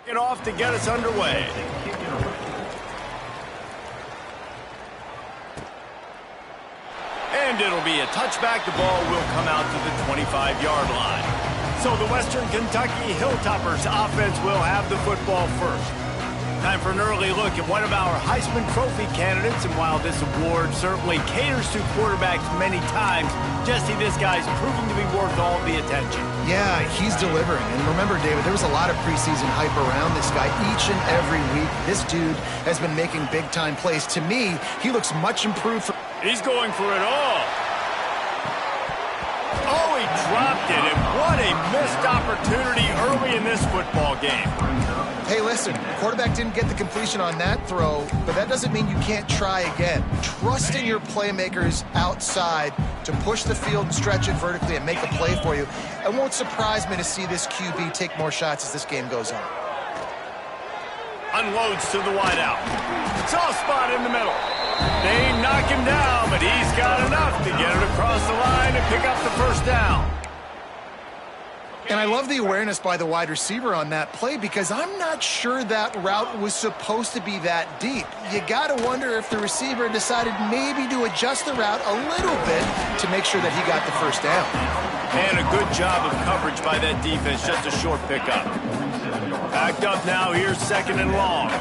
Get off to get us underway. And it'll be a touchback. The ball will come out to the 25-yard line. So the Western Kentucky Hilltoppers offense will have the football first. Time for an early look at one of our Heisman Trophy candidates. And while this award certainly caters to quarterbacks many times, Jesse, this guy's proving to be worth all the attention. Yeah, he's delivering. And remember, David, there was a lot of preseason hype around this guy each and every week. This dude has been making big-time plays. To me, he looks much improved. He's going for it all. Oh, he dropped it. And what a missed opportunity early in this football game. Hey, listen, quarterback didn't get the completion on that throw, but that doesn't mean you can't try again. Trust in your playmakers outside to push the field and stretch it vertically and make a play for you. It won't surprise me to see this QB take more shots as this game goes on. Unloads to the wideout. Soft spot in the middle. They knock him down, but he's got enough to get it across the line and pick up the first down. And I love the awareness by the wide receiver on that play because I'm not sure that route was supposed to be that deep. You got to wonder if the receiver decided maybe to adjust the route a little bit to make sure that he got the first down. And a good job of coverage by that defense, just a short pickup. Backed up now, here's second and long.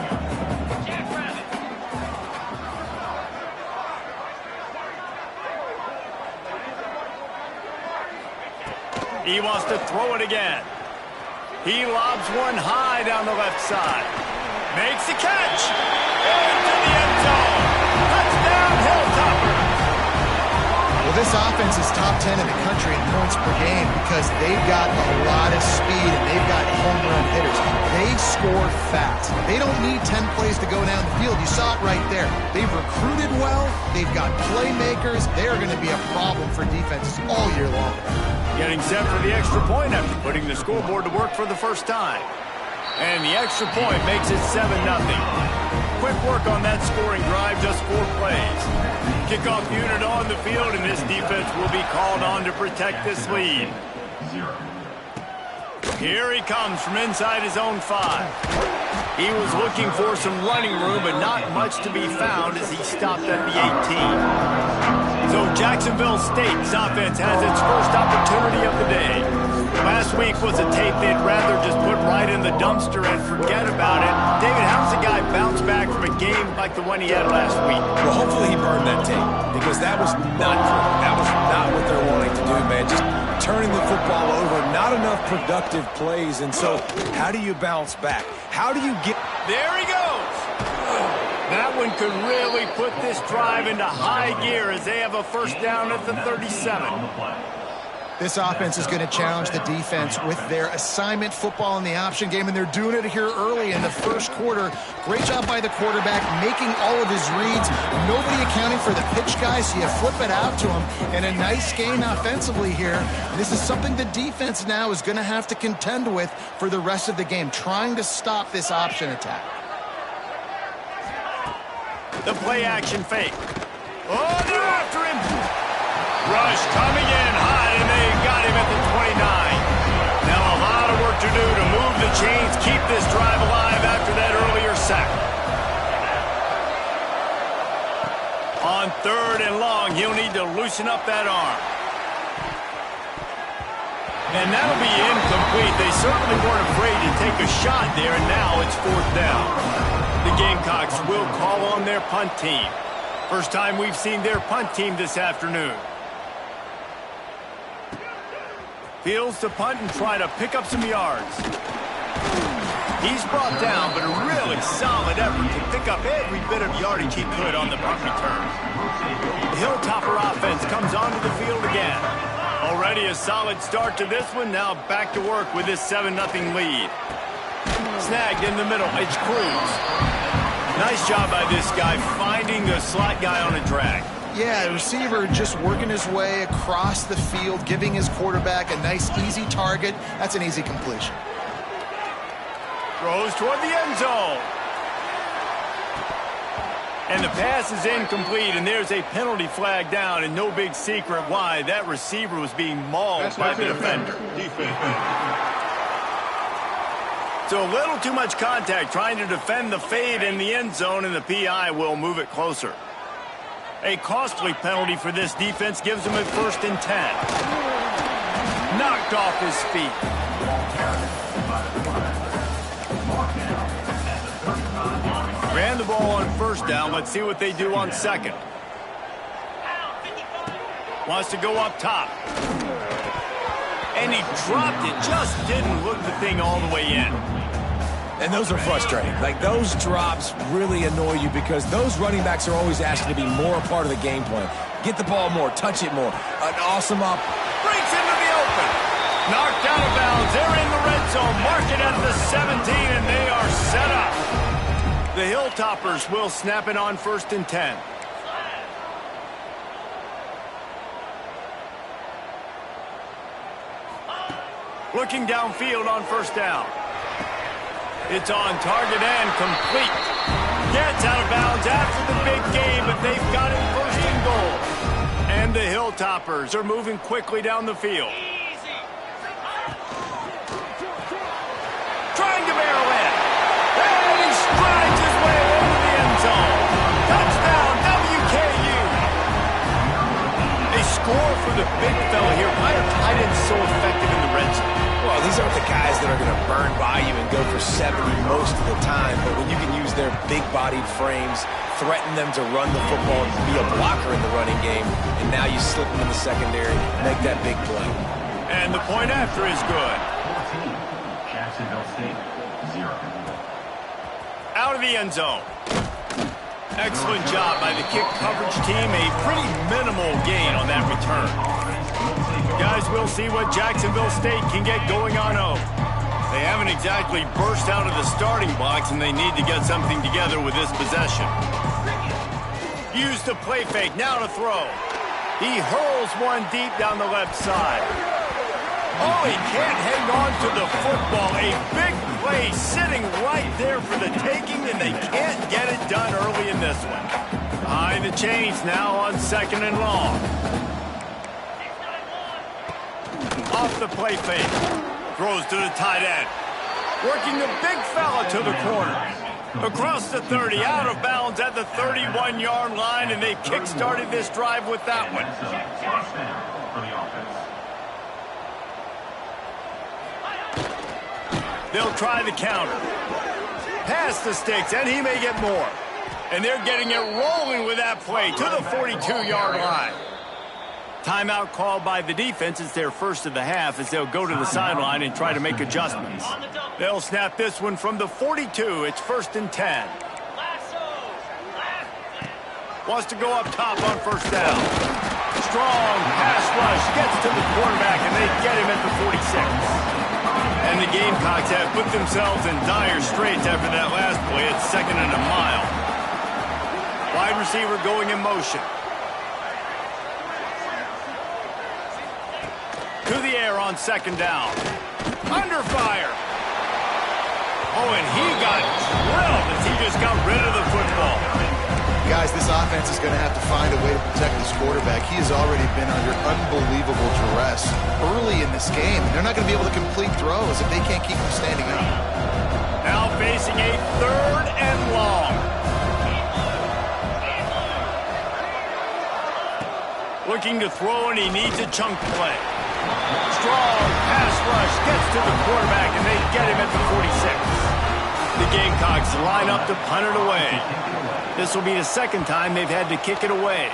He wants to throw it again. He lobs one high down the left side. Makes the catch. Into the end zone. Touchdown, Hilltoppers. Well, this offense is top 10 in the country in points per game because they've got a lot of speed and they've got home run hitters. They score fast. They don't need 10 plays to go down the field. You saw it right there. They've recruited well. They've got playmakers. They are going to be a problem for defenses all year long. Getting set for the extra point after putting the scoreboard to work for the first time. And the extra point makes it 7-0. Quick work on that scoring drive, just 4 plays. Kickoff unit on the field, and this defense will be called on to protect this lead. Here he comes from inside his own 5. He was looking for some running room, but not much to be found as he stopped at the 18. So Jacksonville State's offense has its first opportunity of the day. Last week was a tape they'd rather just put right in the dumpster and forget about it. David, how does a guy bounce back from a game like the one he had last week? Well, hopefully he burned that tape because that was not good. That was not what they're wanting to do, man. Just turning the football over, not enough productive plays. And so how do you bounce back? How do you get... There he goes. That one could really put this drive into high gear as they have a first down at the 37. This offense is going to challenge the defense with their assignment football in the option game, and they're doing it here early in the first quarter. Great job by the quarterback, making all of his reads. Nobody accounting for the pitch guys, so you flip it out to him. And a nice gain offensively here. This is something the defense now is going to have to contend with for the rest of the game, trying to stop this option attack. The play action fake. Oh, they're after him. Rush coming in high, and they got him at the 29. Now a lot of work to do to move the chains, keep this drive alive after that earlier sack. On 3rd and long, he'll need to loosen up that arm. And that'll be incomplete. They certainly weren't afraid to take a shot there, and now it's 4th down. The Gamecocks will call on their punt team. First time we've seen their punt team this afternoon. Fields to punt and try to pick up some yards. He's brought down, but a really solid effort to pick up every bit of yardage he could on the punt return. The Hilltopper offense comes onto the field again. Already a solid start to this one. Now back to work with this 7-0 lead. Snagged in the middle. It's Cruz. Nice job by this guy finding the slot guy on a drag. Yeah, the receiver just working his way across the field, giving his quarterback a nice, easy target. That's an easy completion. Throws toward the end zone. And the pass is incomplete, and there's a penalty flag down, and no big secret why. That receiver was being mauled by the defender. to a little too much contact trying to defend the fade in the end zone, and the PI will move it closer. A costly penalty for this defense gives them a 1st and 10. Knocked off his feet. Ran the ball on 1st down. Let's see what they do on 2nd. Wants to go up top. And he dropped it. Just didn't look the thing all the way in. And those are frustrating. Like, those drops really annoy you because those running backs are always asked to be more a part of the game plan. Get the ball more, touch it more. An awesome up. Breaks into the open. Knocked out of bounds. They're in the red zone. Mark it at the 17, and they are set up. The Hilltoppers will snap it on 1st and 10. Looking downfield on 1st down. It's on target and complete. Gets out of bounds after the big game, but they've got it 1st and goal. And the Hilltoppers are moving quickly down the field. Trying to barrel in. And he strides his way into the end zone. Touchdown, WKU. A score for the big fella here. Why are tight ends so effective in the red zone? Well, these aren't the guys that are going to burn by you and go for 70 most of the time, but when you can use their big-bodied frames, threaten them to run the football, be a blocker in the running game, and now you slip them in the secondary, make that big play. And the point after is good. Jax State, 0. Out of the end zone. Excellent job by the kick coverage team. A pretty minimal gain on that return. Guys, we'll see what Jacksonville State can get going on home. They haven't exactly burst out of the starting blocks, and they need to get something together with this possession. Use the play fake, now to throw. He hurls one deep down the left side. Oh, he can't hang on to the football. A big play sitting right there for the taking, and they can't get it done early in this one. Behind the chains now on 2nd and long. Off the play fake. Throws to the tight end. Working the big fella to the corner. Across the 30, out of bounds at the 31-yard line, and they've kick-started this drive with that one. They'll try the counter. Past the sticks, and he may get more. And they're getting it rolling with that play to the 42-yard line. Timeout called by the defense. It's their 1st of the half as they'll go to the sideline and try to make adjustments. They'll snap this one from the 42. It's 1st and 10. Wants to go up top on 1st down. Strong pass rush. Gets to the quarterback, and they get him at the 46. And the Gamecocks have put themselves in dire straits after that last play. It's 2nd and a mile. Wide receiver going in motion. To the air on 2nd down. Under fire. Oh, and he got drilled as he just got rid of the football. Guys, this offense is going to have to find a way to protect this quarterback. He has already been under unbelievable duress early in this game. They're not going to be able to complete throws if they can't keep him standing up. Now facing a 3rd and long. Looking to throw, and he needs a chunk play. Strong pass rush gets to the quarterback, and they get him at the 46. The Gamecocks line up to punt it away. This will be the 2nd time they've had to kick it away.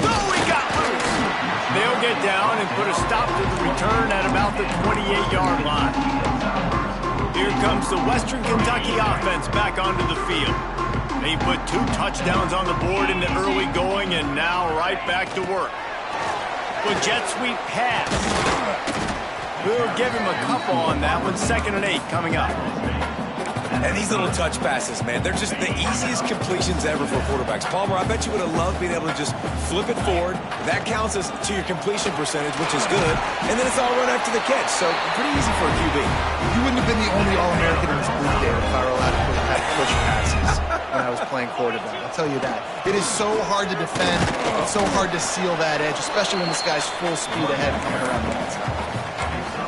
Oh, he got loose. They'll get down and put a stop to the return at about the 28-yard line. Here comes the Western Kentucky offense back onto the field. They put 2 touchdowns on the board in the early going, and now right back to work. With jet sweep pass. We'll give him a couple on that one. 2nd and 8 coming up. And these little touch passes, man, they're just the easiest completions ever for quarterbacks. Palmer, I bet you would have loved being able to just flip it forward. That counts as to your completion percentage, which is good. And then it's all run after the catch, so pretty easy for a QB. You wouldn't have been the only All-American in this league, David, if I were allowed to push passes. I was playing quarterback. I'll tell you that. It is so hard to defend. It's so hard to seal that edge, especially when this guy's full speed ahead coming around the outside.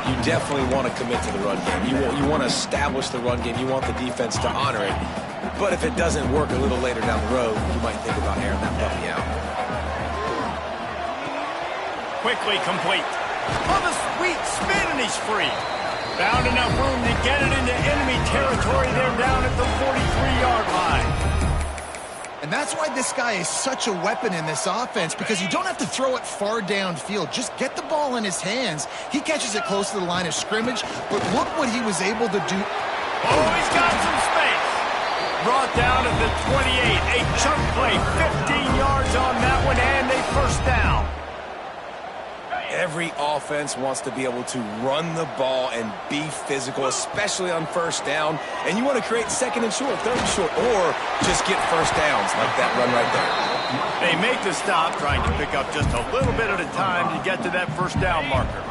You definitely want to commit to the run game. You want to establish the run game. You want the defense to honor it. But if it doesn't work a little later down the road, you might think about airing that puppy out. Quickly complete. Oh, the sweet spin, and he's free. Found enough room to get it into enemy territory. They're down at the 43-yard line. And that's why this guy is such a weapon in this offense, because you don't have to throw it far downfield. Just get the ball in his hands. He catches it close to the line of scrimmage, but look what he was able to do. Oh, he's got some space. Brought down at the 28. A chunk play, 15 yards on that one, and a first down. Every offense wants to be able to run the ball and be physical, especially on first down. And you want to create second and short, third and short, or just get first downs like that run right there. They make the stop, trying to pick up just a little bit at a time to get to that first down marker.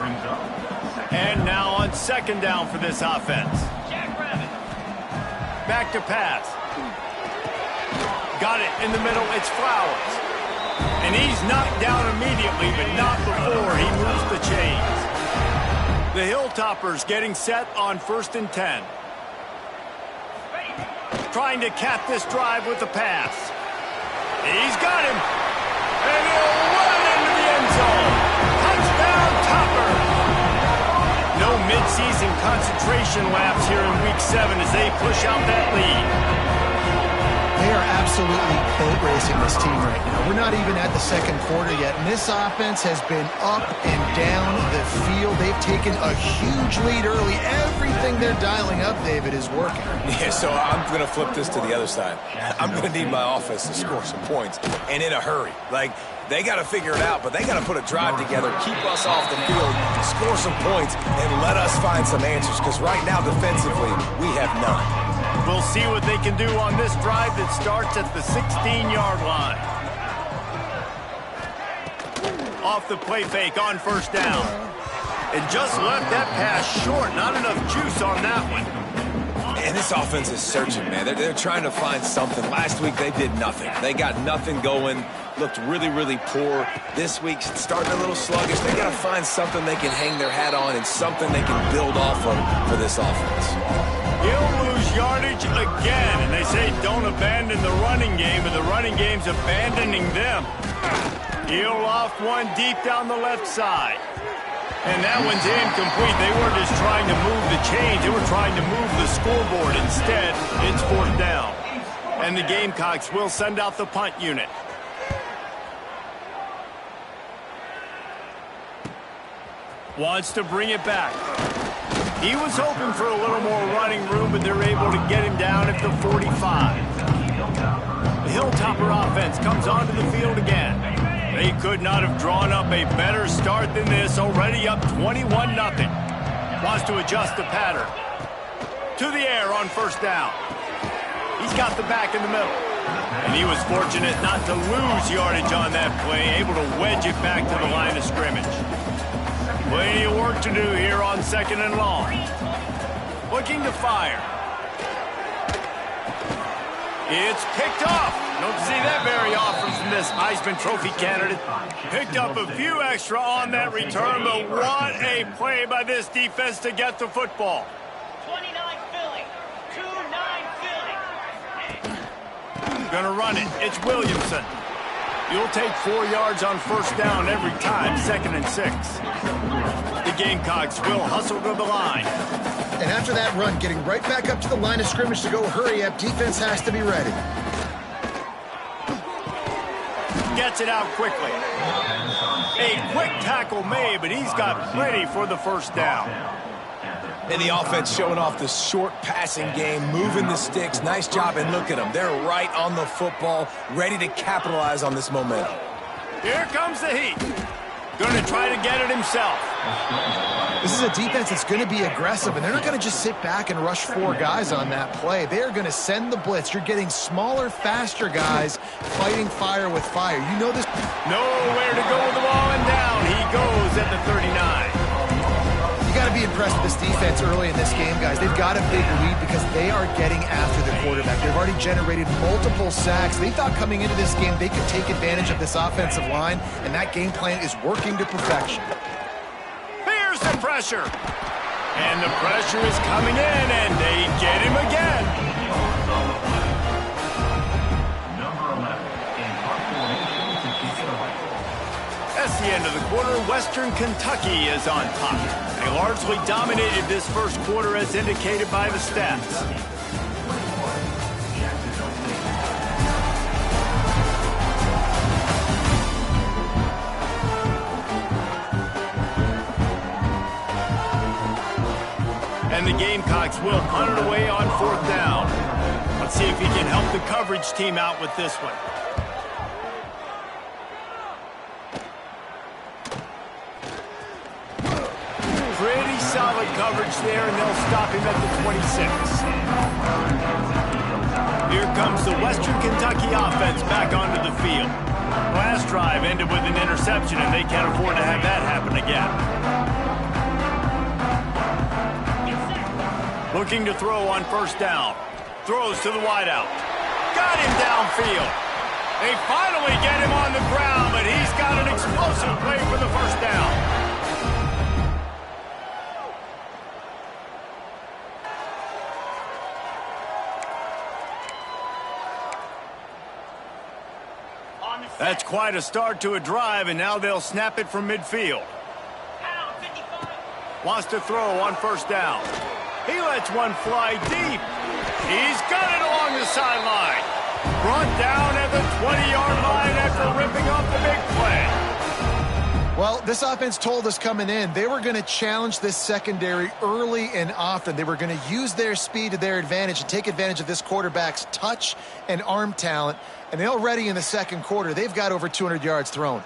And now on second down for this offense. Back to pass. Got it in the middle. It's Flowers. And he's knocked down immediately, but not before he moves the chains. The Hilltoppers getting set on 1st and 10. Trying to cap this drive with the pass. He's got him. And he'll run into the end zone. Touchdown, Topper. No midseason concentration laps here in Week 7 as they push out that lead. They are absolutely boat racing this team right now. We're not even at the second quarter yet, and this offense has been up and down the field. They've taken a huge lead early. Everything they're dialing up, David, is working. Yeah, so I'm going to flip this to the other side. I'm going to need my offense to score some points, and in a hurry. Like, they got to figure it out, but they got to put a drive together, keep us off the field, score some points, and let us find some answers, because right now, defensively, we have none. We'll see what they can do on this drive that starts at the 16-yard line. Off the play fake on first down. And just left that pass short. Not enough juice on that one. And this offense is searching, man. They're trying to find something. Last week, they did nothing. They got nothing going. Looked really, really poor. This week, starting a little sluggish. They got to find something they can hang their hat on and something they can build off of for this offense. He'll lose yardage again, and they say don't abandon the running game, and the running game's abandoning them. He'll off one deep down the left side. And that one's incomplete. They weren't just trying to move the chains. They were trying to move the scoreboard. Instead, it's fourth down. And the Gamecocks will send out the punt unit. Wants to bring it back. He was hoping for a little more running room, but they're able to get him down at the 45. The Hilltopper offense comes onto the field again. They could not have drawn up a better start than this, already up 21-0. Wants to adjust the pattern. To the air on first down. He's got the back in the middle. And he was fortunate not to lose yardage on that play, able to wedge it back to the line of scrimmage. Plenty of work to do here on second and long. Looking to fire. It's picked off. Don't see that very often from this Heisman Trophy candidate. Picked up a few extra on that return, but what a play by this defense to get the football. 29 Philly. 2-9 Philly. Gonna run it. It's Williamson. You'll take 4 yards on first down every time, 2nd and 6. The Gamecocks will hustle to the line. And after that run, getting right back up to the line of scrimmage to go hurry up, defense has to be ready. Gets it out quickly. A quick tackle made, but he's got plenty for the first down. And the offense showing off the short passing game, moving the sticks. Nice job, and look at them. They're right on the football, ready to capitalize on this momentum. Here comes the heat. Going to try to get it himself. This is a defense that's going to be aggressive, and they're not going to just sit back and rush 4 guys on that play. They're going to send the blitz. You're getting smaller, faster guys fighting fire with fire. You know this. Nowhere to go with the ball, and down he goes at the 39. You got to be impressed with this defense early in this game, guys. They've got a big lead because they are getting after the quarterback. They've already generated multiple sacks. They thought coming into this game they could take advantage of this offensive line, and that game plan is working to perfection. Here's the pressure. And the pressure is coming in, and they get him again. Number 11 in punt formation to kick it away. That's the end of the quarter. Western Kentucky is on top. They largely dominated this first quarter as indicated by the stats. And the Gamecocks will punt it away on 4th down. Let's see if he can help the coverage team out with this one. Pretty solid coverage there, and they'll stop him at the 26. Here comes the Western Kentucky offense back onto the field. Last drive ended with an interception, and they can't afford to have that happen again. Looking to throw on 1st down. Throws to the wideout. Got him downfield. They finally get him on the ground, but he's got an explosive play for the 1st down. That's quite a start to a drive, and now they'll snap it from midfield. Wants to throw on 1st down. He lets one fly deep. He's got it along the sideline. Brought down at the 20-yard line after ripping off the big play. Well, this offense told us coming in they were going to challenge this secondary early and often. They were going to use their speed to their advantage and take advantage of this quarterback's touch and arm talent. And already in the second quarter, they've got over 200 yards thrown.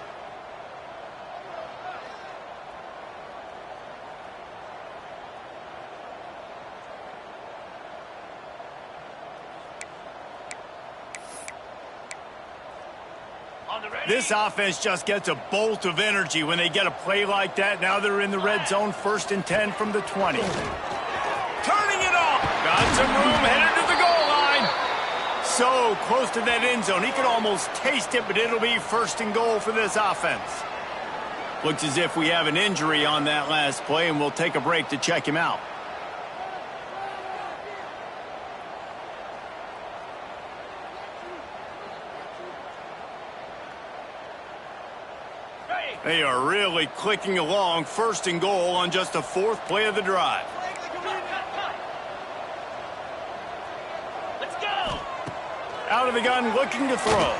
This offense just gets a bolt of energy when they get a play like that. Now they're in the red zone, 1st and 10 from the 20. Turning it off. Got some room, headed to the goal line. So close to that end zone. He could almost taste it, but it'll be 1st and goal for this offense. Looks as if we have an injury on that last play, and we'll take a break to check him out. They are really clicking along, 1st and goal on just the 4th play of the drive. Let's go. Out of the gun, looking to throw.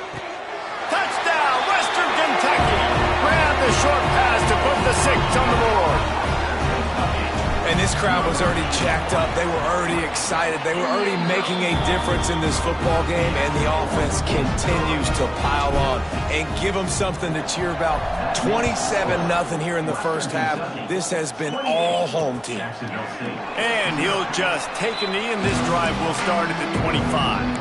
Touchdown, Western Kentucky. Grab the short pass to put the 6 on the board. And this crowd was already jacked up. They were already excited. They were already making a difference in this football game, and the offense continues to pile on and give them something to cheer about. 27-0 here in the first half. This has been all home team. And he'll just take a knee, and this drive will start at the 25.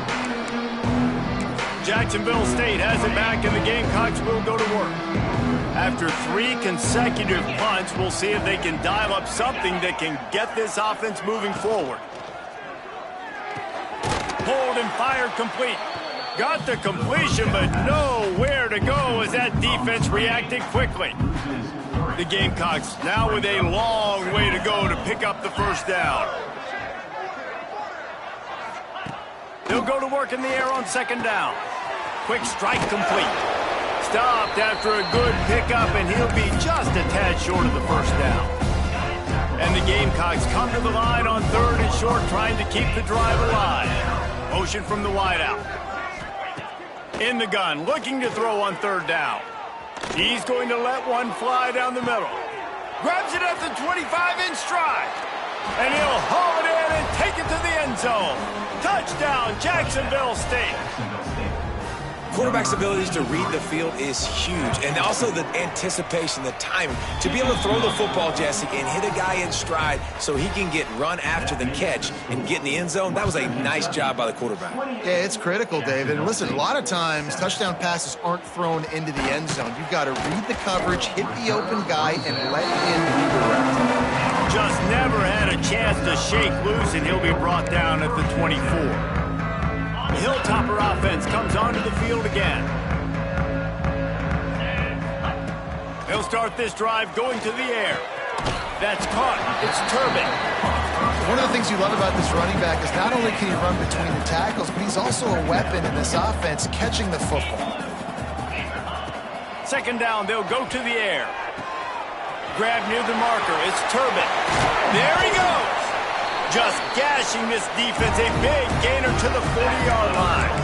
Jacksonville State has it back, and the Gamecocks will go to work. After 3 consecutive punts, we'll see if they can dial up something that can get this offense moving forward. Pulled and fired complete. Got the completion, but nowhere to go as that defense reacted quickly. The Gamecocks now with a long way to go to pick up the 1st down. They'll go to work in the air on 2nd down. Quick strike complete. Stopped after a good pickup, and he'll be just a tad short of the 1st down. And the Gamecocks come to the line on 3rd and short, trying to keep the drive alive. Motion from the wideout. In the gun, looking to throw on 3rd down. He's going to let one fly down the middle. Grabs it at the 25 in stride. And he'll haul it in and take it to the end zone. Touchdown, Jacksonville State. Quarterback's abilities to read the field is huge, and also the anticipation, the timing, to be able to throw the football, Jesse, and hit a guy in stride so he can get run after the catch and get in the end zone. That was a nice job by the quarterback. Yeah, it's critical, David. And listen, a lot of times touchdown passes aren't thrown into the end zone. You've got to read the coverage, hit the open guy, and let him redirect. just never had a chance to shake loose, and he'll be brought down at the 24. The Hilltopper offense comes onto the field again. They'll start this drive going to the air. That's caught. It's Turbin. One of the things you love about this running back is not only can he run between the tackles, but he's also a weapon in this offense catching the football. Second down, they'll go to the air. Grab near the marker. It's Turbin. There he goes. Just gashing this defense. A big gainer to the 40-yard line.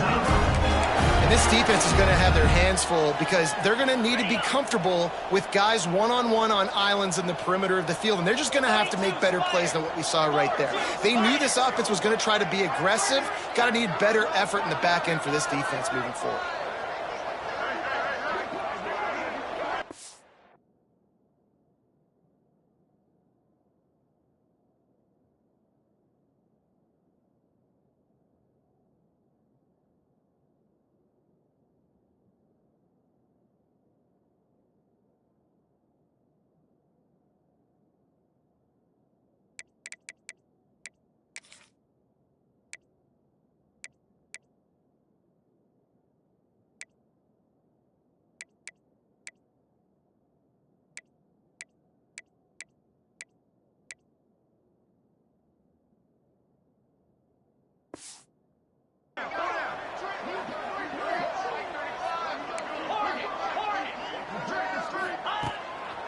And this defense is going to have their hands full because they're going to need to be comfortable with guys one-on-one on islands in the perimeter of the field. And they're just going to have to make better plays than what we saw right there. They knew this offense was going to try to be aggressive. Got to need better effort in the back end for this defense moving forward.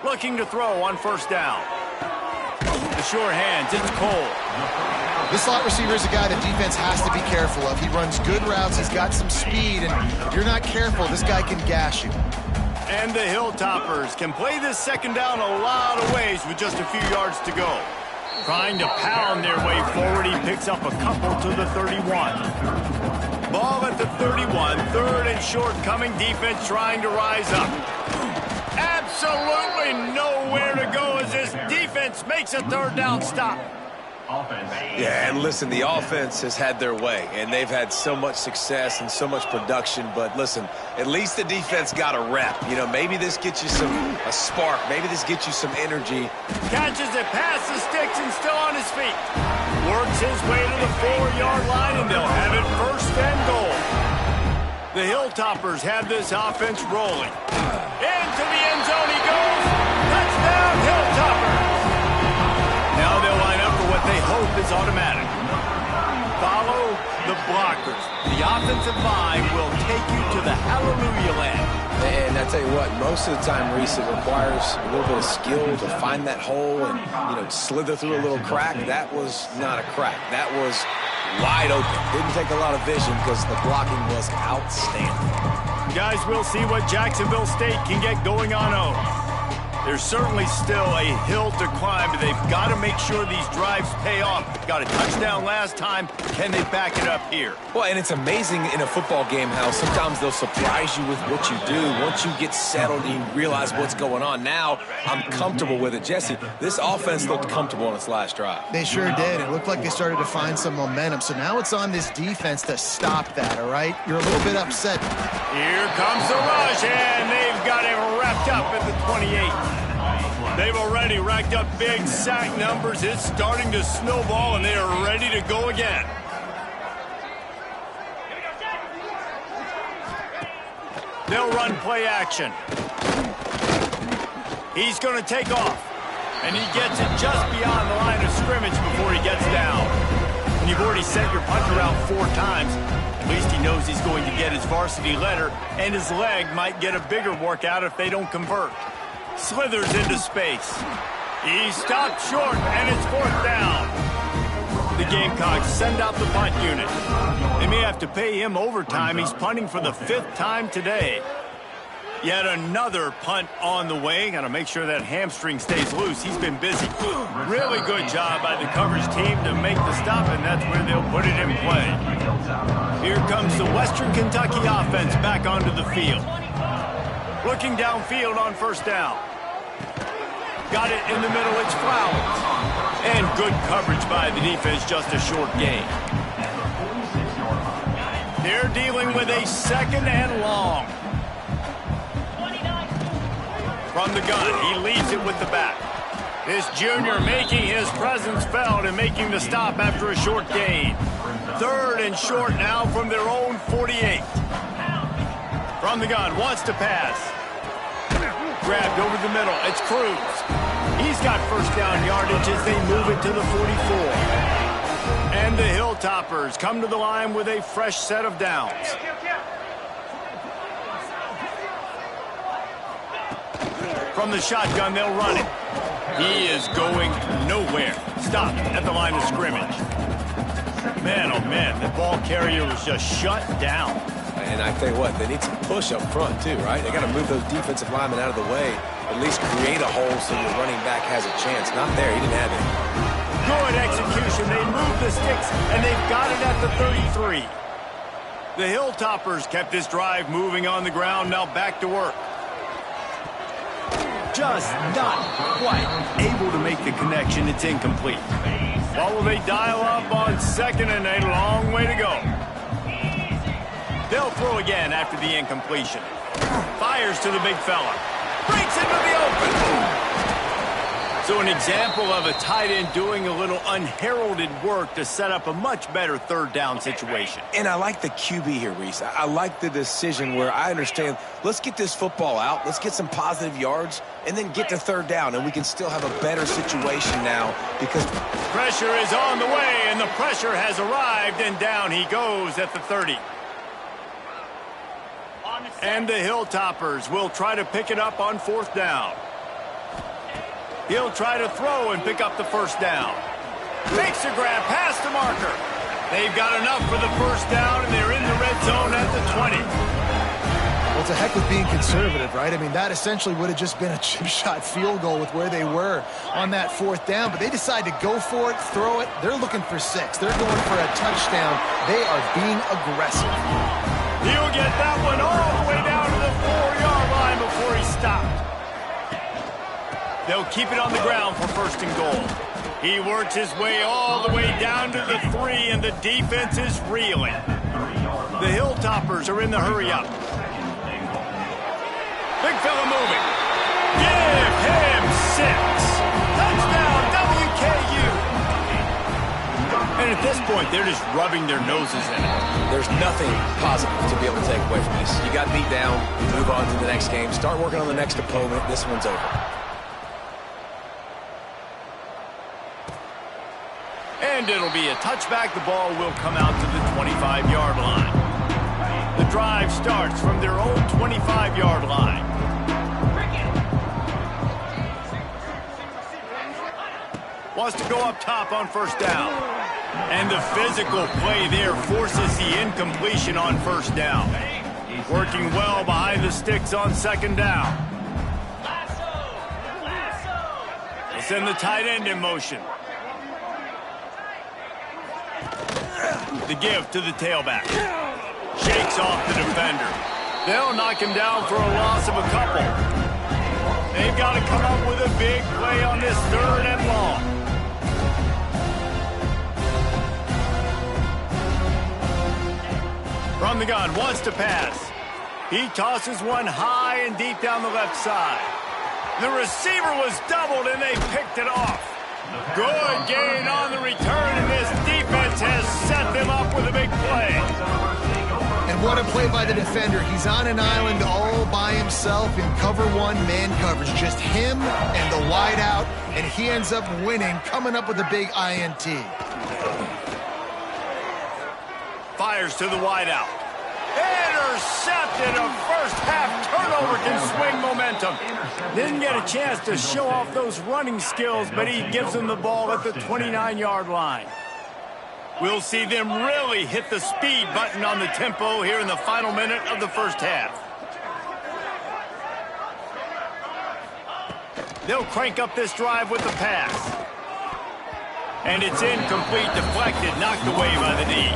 Looking to throw on first down. The sure hands, it's Cole. This slot receiver is a guy the defense has to be careful of. He runs good routes, he's got some speed, and if you're not careful, this guy can gash you. And the Hilltoppers can play this second down a lot of ways with just a few yards to go. Trying to pound their way forward, he picks up a couple to the 31. Ball at the 31, third and short coming, defense trying to rise up. Absolutely nowhere to go as this defense makes a third down stop. Yeah, and listen, the offense has had their way, and they've had so much success and so much production. But listen, at least the defense got a rep. You know, maybe this gets you a spark. Maybe this gets you some energy. Catches it past the sticks and still on his feet. Works his way to the 4-yard line, and they'll have it first and goal. The Hilltoppers have this offense rolling. Into the end zone he goes. Touchdown, Hilltoppers. Now they'll line up for what they hope is automatic. Follow the blockers. The offensive line will take you to the hallelujah land. And I tell you what, most of the time, Reese, it requires a little bit of skill to find that hole and, you know, slither through a little crack. That was not a crack. That was wide open. Didn't take a lot of vision because the blocking was outstanding. Guys, we'll see what Jacksonville State can get going on home. There's certainly still a hill to climb, but they've got to make sure these drives pay off. Got a touchdown last time. Can they back it up here? Well, and it's amazing in a football game how sometimes they'll surprise you with what you do. Once you get settled and you realize what's going on, now I'm comfortable with it. Jesse, this offense looked comfortable on its last drive. They sure did. It looked like they started to find some momentum. So now it's on this defense to stop that, all right? You're a little bit upset. Here comes the rush, and they've got it wrapped up at the 28. They've already racked up big sack numbers. It's starting to snowball, and they are ready to go again. They'll run play action. He's going to take off, and he gets it just beyond the line of scrimmage before he gets down. And you've already sent your punter out 4 times. At least he knows he's going to get his varsity letter, and his leg might get a bigger workout if they don't convert. Slithers into space. He stopped short, and it's 4th down. The Gamecocks send out the punt unit. They may have to pay him overtime. He's punting for the 5th time today. Yet another punt on the way. Got to make sure that hamstring stays loose. He's been busy. Really good job by the coverage team to make the stop, and that's where they'll put it in play. Here comes the Western Kentucky offense back onto the field. Looking downfield on first down. Got it in the middle, it's Flowers. And good coverage by the defense, just a short gain. They're dealing with a second and long. From the gun, he leads it with the back. This junior making his presence felt and making the stop after a short gain. 3rd and short now from their own 48. From the gun, wants to pass. Grabbed over the middle. It's Cruz. He's got first down yardage as they move it to the 44. And the Hilltoppers come to the line with a fresh set of downs. From the shotgun, they'll run it. He is going nowhere. Stopped at the line of scrimmage. Man, oh man, the ball carrier was just shut down. And I tell you what, they need some push up front too, right? They got to move those defensive linemen out of the way, at least create a hole so the running back has a chance. Not there, he didn't have it. Good execution. They move the sticks, and they've got it at the 33. The Hilltoppers kept this drive moving on the ground. Now back to work. Just not quite able to make the connection. It's incomplete. What will they dial up on 2nd and a long way to go? They'll throw again after the incompletion. Fires to the big fella. Breaks into the open. So an example of a tight end doing a little unheralded work to set up a much better 3rd down situation. And I like the QB here, Reese. I like the decision where I understand, let's get this football out, let's get some positive yards, and then get to 3rd down, and we can still have a better situation now because pressure is on the way, and the pressure has arrived, and down he goes at the 30. And the Hilltoppers will try to pick it up on 4th down. He'll try to throw and pick up the 1st down. Makes a grab past the marker. They've got enough for the 1st down, and they're in the red zone at the 20. Well, it's a heck with being conservative, right? I mean, that essentially would have just been a chip shot field goal with where they were on that 4th down, but they decide to go for it, throw it. They're looking for 6. They're going for a touchdown. They are being aggressive. He'll get that one all the way down to the 4-yard line before he stopped. They'll keep it on the ground for 1st and goal. He works his way all the way down to the 3, and the defense is reeling. The Hilltoppers are in the hurry-up. Big fella moving. Give him 6. Touchdown, WKU. And at this point, they're just rubbing their noses in it. there's nothing positive to be able to take away from this. You got beat down, move on to the next game, start working on the next opponent. This one's over. And it'll be a touchback. The ball will come out to the 25-yard line. The drive starts from their own 25-yard line. Wants to go up top on first down. And the physical play there forces the incompletion on first down. Working well behind the sticks on second down. They'll send the tight end in motion. The give to the tailback. Shakes off the defender. They'll knock him down for a loss of a couple. They've got to come up with a big play on this third and long. From the gun, wants to pass. He tosses one high and deep down the left side. The receiver was doubled and they picked it off. Good gain on the return, and this defense has set them up with a big play. And what a play by the defender. He's on an island all by himself in cover one man coverage. Just him and the wide out, and he ends up winning, coming up with a big INT. Fires to the wide out. Intercepted. A first half turnover can swing momentum. Didn't get a chance to show off those running skills, but he gives them the ball at the 29-yard line. We'll see them really hit the speed button on the tempo here in the final minute of the first half. They'll crank up this drive with the pass. And it's incomplete, deflected, knocked away by the D.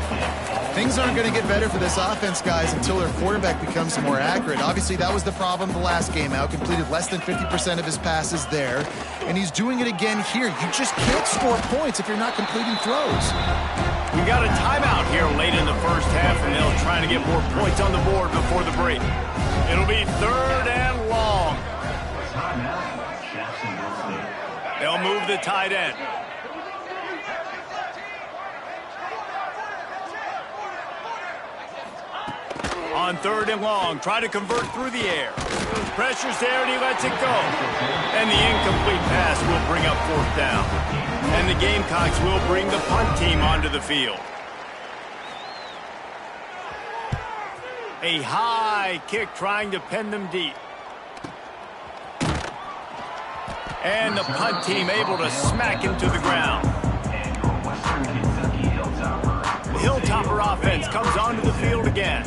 Things aren't going to get better for this offense, guys, until their quarterback becomes more accurate. Obviously, that was the problem the last game out. Completed less than 50% of his passes there. And he's doing it again here. You just can't score points if you're not completing throws. We got a timeout here late in the first half, and they'll try to get more points on the board before the break. It'll be third and long. They'll They'll move the tight end. On 3rd and long, try to convert through the air. Pressure's there, and he lets it go. And the incomplete pass will bring up 4th down. And the Gamecocks will bring the punt team onto the field. A high kick trying to pin them deep. And the punt team able to smack him to the ground. The Hilltopper offense comes onto the field again.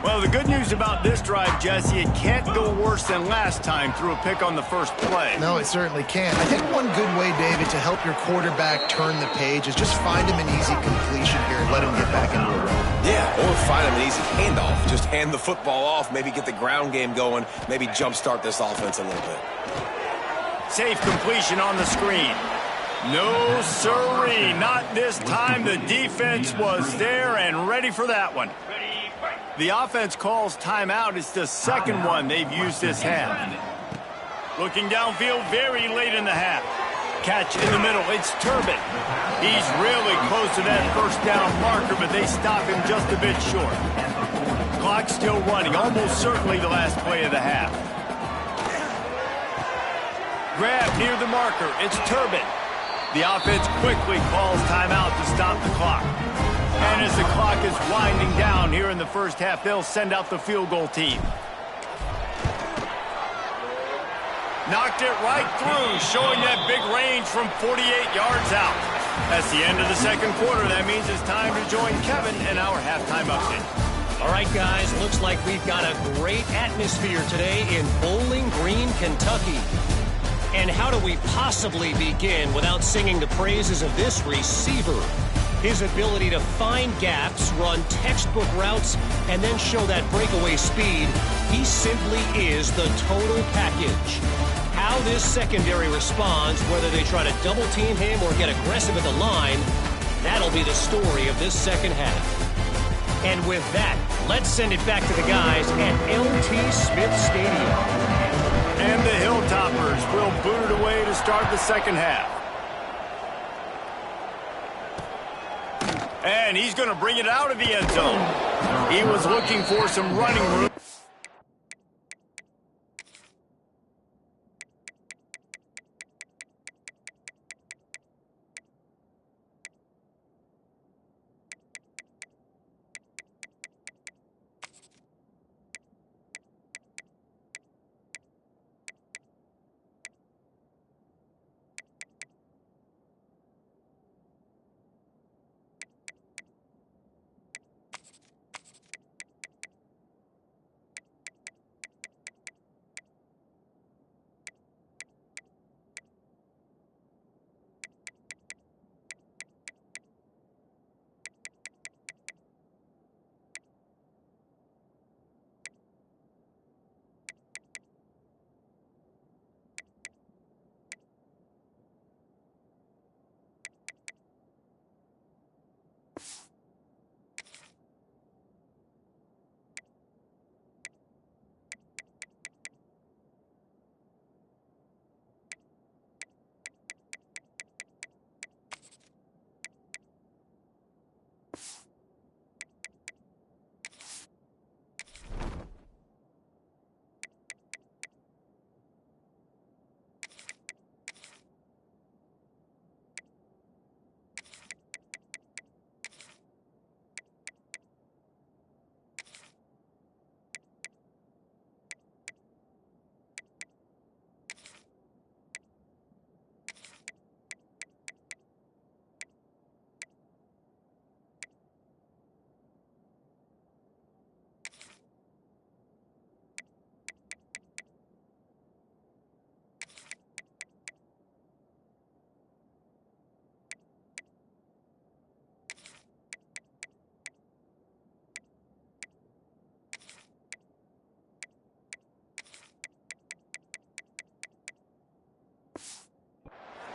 Well, the good news about this drive, Jesse, it can't go worse than last time through a pick on the first play. No, it certainly can't. I think one good way, David, to help your quarterback turn the page is just find him an easy completion here and let him get back into a run. Yeah, or find him an easy handoff. Just hand the football off, maybe get the ground game going, maybe jumpstart this offense a little bit. Safe completion on the screen. No, sirree, not this time. The defense was there and ready for that one. The offense calls timeout. It's the second one they've used this half. Looking downfield very late in the half. Catch in the middle. It's Turbin. He's really close to that 1st down marker, but they stop him just a bit short. Clock still running. Almost certainly the last play of the half. Grab near the marker. It's Turbin. The offense quickly calls timeout to stop the clock. And as the clock is winding down here in the first half, they'll send out the field goal team. Knocked it right through, showing that big range from 48 yards out. That's the end of the second quarter. That means it's time to join Kevin in our halftime update. All right, guys, looks like we've got a great atmosphere today in Bowling Green, Kentucky. And how do we possibly begin without singing the praises of this receiver? His ability to find gaps, run textbook routes, and then show that breakaway speed. He simply is the total package. How this secondary responds, whether they try to double-team him or get aggressive at the line, that'll be the story of this second half. And with that, let's send it back to the guys at L.T. Smith Stadium. And the Hilltoppers will boot it away to start the second half. And he's going to bring it out of the end zone. He was looking for some running room.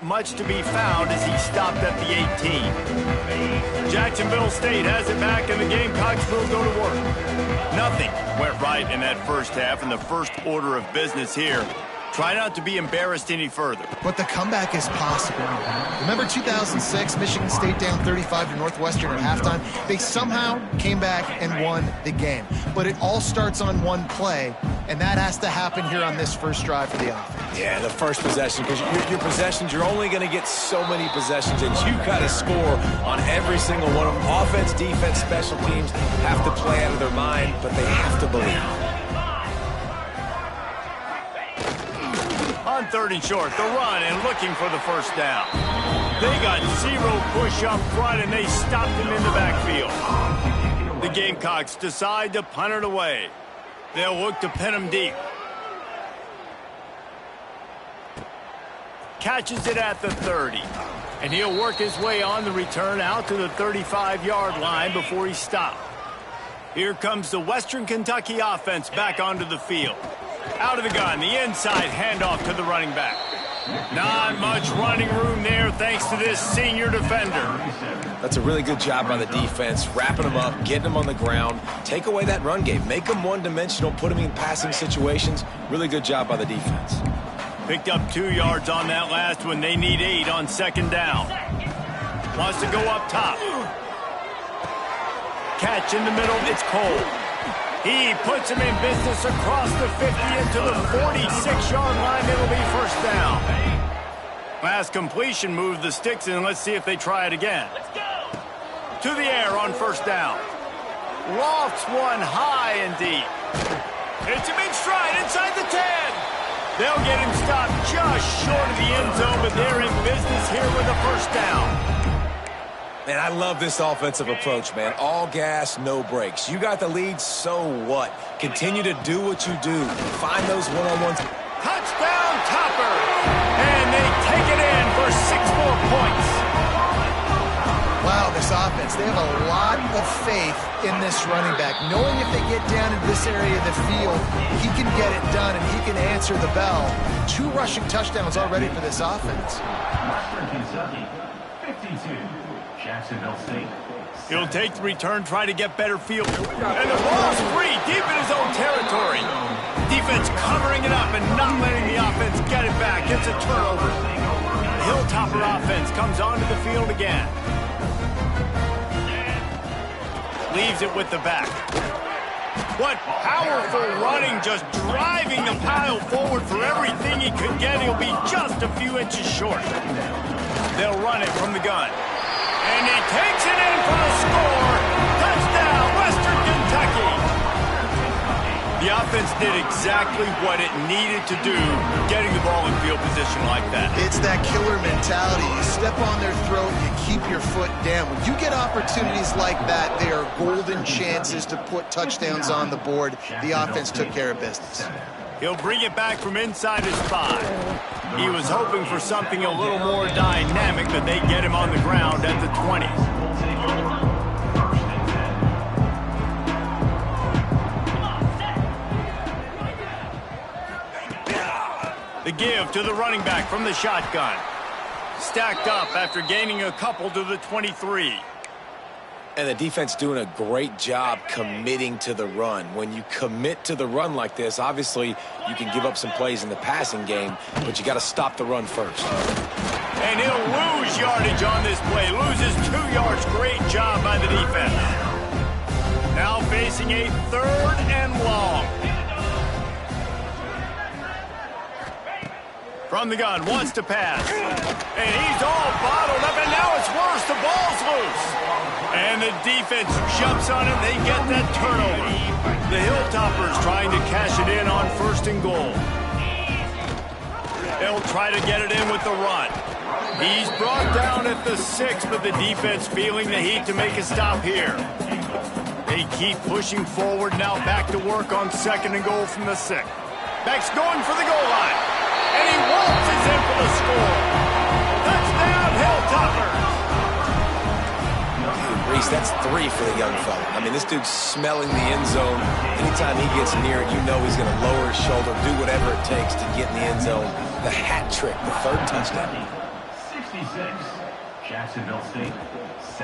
Much to be found as he stopped at the 18. Jacksonville State has it back, and the Gamecocks will go to work. Nothing went right in that first half, and the first order of business here Try not to be embarrassed any further. But the comeback is possible. Remember 2006, Michigan State down 35 to Northwestern at halftime? They somehow came back and won the game. But it all starts on one play, and that has to happen here on this first drive for the offense. Yeah, the first possession, because your possessions, you're only going to get so many possessions, and you got to score on every single one of them. Offense, defense, special teams have to play out of their mind, but they have to believe. On 3rd and short, the run and looking for the first down. They got 0 push up front, and they stopped him in the backfield. The Gamecocks decide to punt it away. They'll look to pin him deep. Catches it at the 30. And he'll work his way on the return out to the 35-yard line before he stopped. Here comes the Western Kentucky offense back onto the field. Out of the gun, the inside handoff to the running back. Not much running room there thanks to this senior defender. That's a really good job by the defense, wrapping them up, getting them on the ground. Take away that run game. Make them one-dimensional, put them in passing situations. Really good job by the defense. Picked up 2 yards on that last one. They need 8 on 2nd down. Wants to go up top. Catch in the middle, it's Cole. He puts him in business across the 50 into the 46-yard line. It'll be first down. Last completion moved the sticks in. Let's see if they try it again. Let's go. To the air on first down. Lofts one high and deep. Hits him in stride inside the 10. They'll get him stopped just short of the end zone, but they're in business here with a first down. Man, I love this offensive approach, man. All gas, no brakes. You got the lead, so what? Continue to do what you do. Find those one-on-ones. Touchdown, Topper! And they take it in for 6 more points. Wow, this offense, they have a lot of faith in this running back, knowing if they get down in this area of the field, he can get it done and he can answer the bell. 2 rushing touchdowns already for this offense. Western Kentucky, 52. Jacksonville State. He'll take the return, try to get better field. And the ball's free, deep in his own territory. Defense covering it up and not letting the offense get it back. It's a turnover. The Hilltopper offense comes onto the field again. Leaves it with the back. What powerful running, just driving the pile forward for everything he could get. He'll be just a few inches short. They'll run it from the gun. And he takes it in for the score. Touchdown, Western Kentucky. The offense did exactly what it needed to do, getting the ball in field position like that. It's that killer mentality. You step on their throat, you keep your foot down. When you get opportunities like that, they are golden chances to put touchdowns on the board. The offense took care of business. He'll bring it back from inside his 5. He was hoping for something a little more dynamic, but they get him on the ground at the 20. The give to the running back from the shotgun. Stacked up after gaining a couple to the 23. And the defense doing a great job committing to the run. When you commit to the run like this, obviously you can give up some plays in the passing game, but you got to stop the run first. And he'll lose yardage on this play. Loses 2 yards. Great job by the defense. Now facing a 3rd and long. From the gun, wants to pass. And he's all bottled up, and now it's worse. The ball's loose. And the defense jumps on him. They get that turnover. The Hilltoppers trying to cash it in on 1st and goal. They'll try to get it in with the run. He's brought down at the 6, but the defense feeling the heat to make a stop here. They keep pushing forward, now back to work on 2nd and goal from the 6. Beck's going for the goal line. And he waltzes in for the score. Touchdown, Hilltoppers. Reese, that's 3 for the young fella. I mean, this dude's smelling the end zone. Anytime he gets near it, you know he's going to lower his shoulder, do whatever it takes to get in the end zone. The hat trick, the 3rd touchdown. 66. Jacksonville State.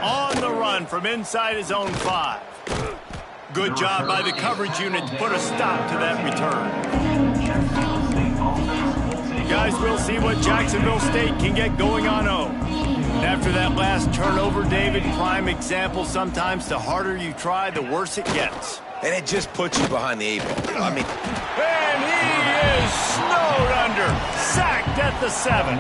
On the run from inside his own 5. Good job by the coverage unit to put a stop to that return. Jacksonville State offense Guys, we'll see what Jacksonville State can get going on O. After that last turnover, David, prime example, sometimes the harder you try, the worse it gets. And it just puts you behind the 8 ball. I mean... And he is snowed under, sacked at the 7.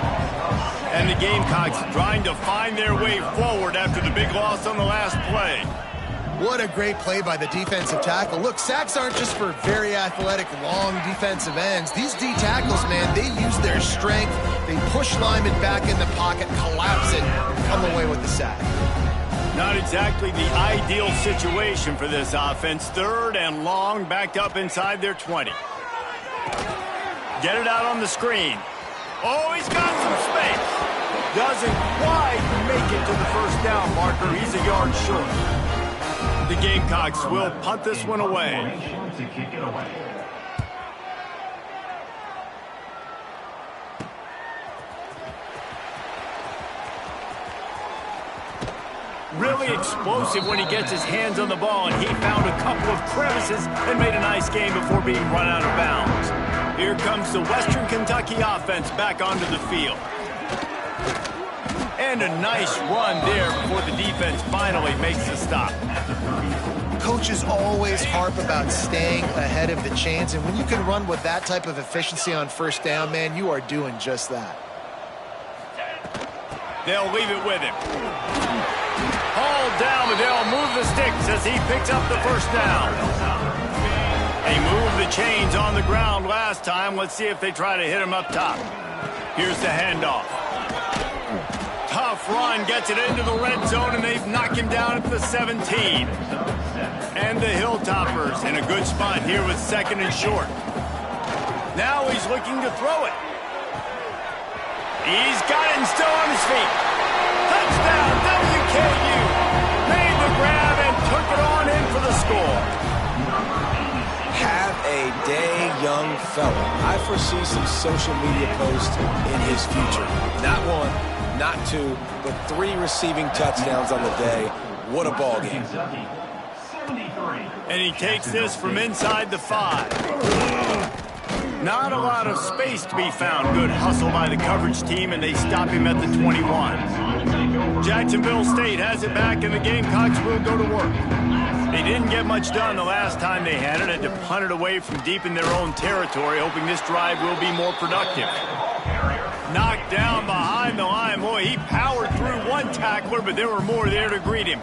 And the Gamecocks trying to find their way forward after the big loss on the last play. What a great play by the defensive tackle. Look, sacks aren't just for very athletic, long defensive ends. These D tackles, man, they use their strength. They push linemen back in the pocket, collapse it, and come away with the sack. Not exactly the ideal situation for this offense. 3rd and long, backed up inside their 20. Get it out on the screen. Oh, he's got some space. Doesn't quite make it to the first down marker. He's a yard short. The Gamecocks will punt this one away. To kick it away. Really explosive when he gets his hands on the ball, and he found a couple of crevices and made a nice game before being run out of bounds. Here comes the Western Kentucky offense back onto the field. And a nice run there before the defense finally makes the stop. Coaches always harp about staying ahead of the chains, and when you can run with that type of efficiency on first down, man, you are doing just that. They'll leave it with him. Hauled down, but they'll move the sticks as he picks up the first down. They moved the chains on the ground last time. Let's see if they try to hit him up top. Here's the handoff. Tough run, gets it into the red zone, and they've knocked him down at the 17. And the Hilltoppers in a good spot here with 2nd and short. Now he's looking to throw it. He's got it and still on his feet. Touchdown, WKU. Made the grab and took it on in for the score. Have a day, young fella. I foresee some social media posts in his future. Not 1, not 2, but 3 receiving touchdowns on the day. What a ball game. And he takes this from inside the 5. Not a lot of space to be found. Good hustle by the coverage team, and they stop him at the 21. Jacksonville State has it back, and the Gamecocks will go to work. They didn't get much done the last time they had it, had to punt it away from deep in their own territory, hoping this drive will be more productive. Knocked down behind the line. Boy, he powered through one tackler, but there were more there to greet him.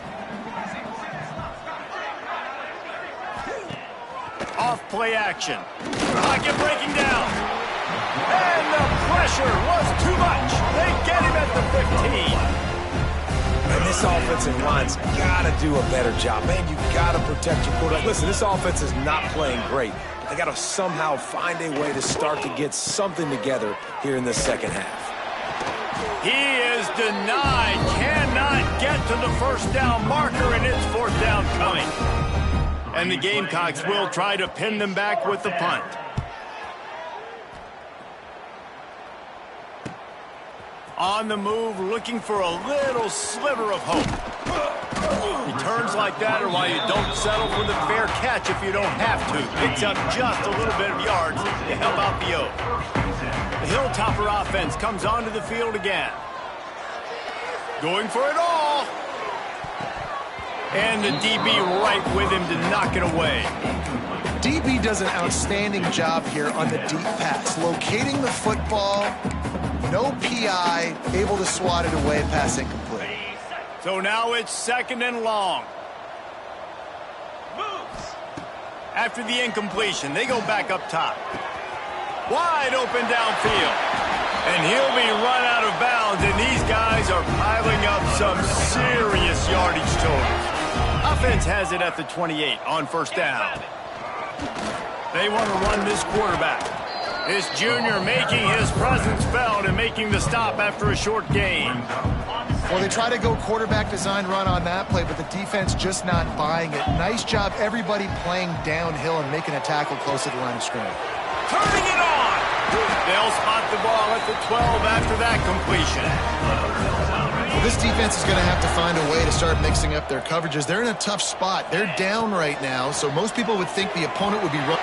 Off play action. Pocket breaking down. And the pressure was too much. They get him at the 15. And this offensive line's got to do a better job. Man, you got to protect your quarterback. Listen, this offense is not playing great. They got to somehow find a way to start to get something together here in the second half. He is denied. Cannot get to the first down marker, and it's 4th down coming. And the Gamecocks will try to pin them back with the punt. On the move, looking for a little sliver of hope. Returns like that are why you don't settle for the fair catch if you don't have to. Picks up just a little bit of yards to help out the O. The Hilltopper offense comes onto the field again. Going for it all. And the DB right with him to knock it away. DB does an outstanding job here on the deep pass. Locating the football, no PI, able to swat it away, pass incomplete. So now it's 2nd and long. After the incompletion, they go back up top. Wide open downfield. And he'll be run out of bounds, and these guys are piling up some serious yardage totals. Offense has it at the 28 on first down. They want to run this quarterback. This junior making his presence felt and making the stop after a short gain. Well, they try to go quarterback design run on that play, but the defense just not buying it. Nice job, everybody playing downhill and making a tackle close to the line of scrimmage. Turning it on! They'll spot the ball at the 12 after that completion. Well, this defense is going to have to find a way to start mixing up their coverages. They're in a tough spot. They're down right now, so most people would think the opponent would be... And he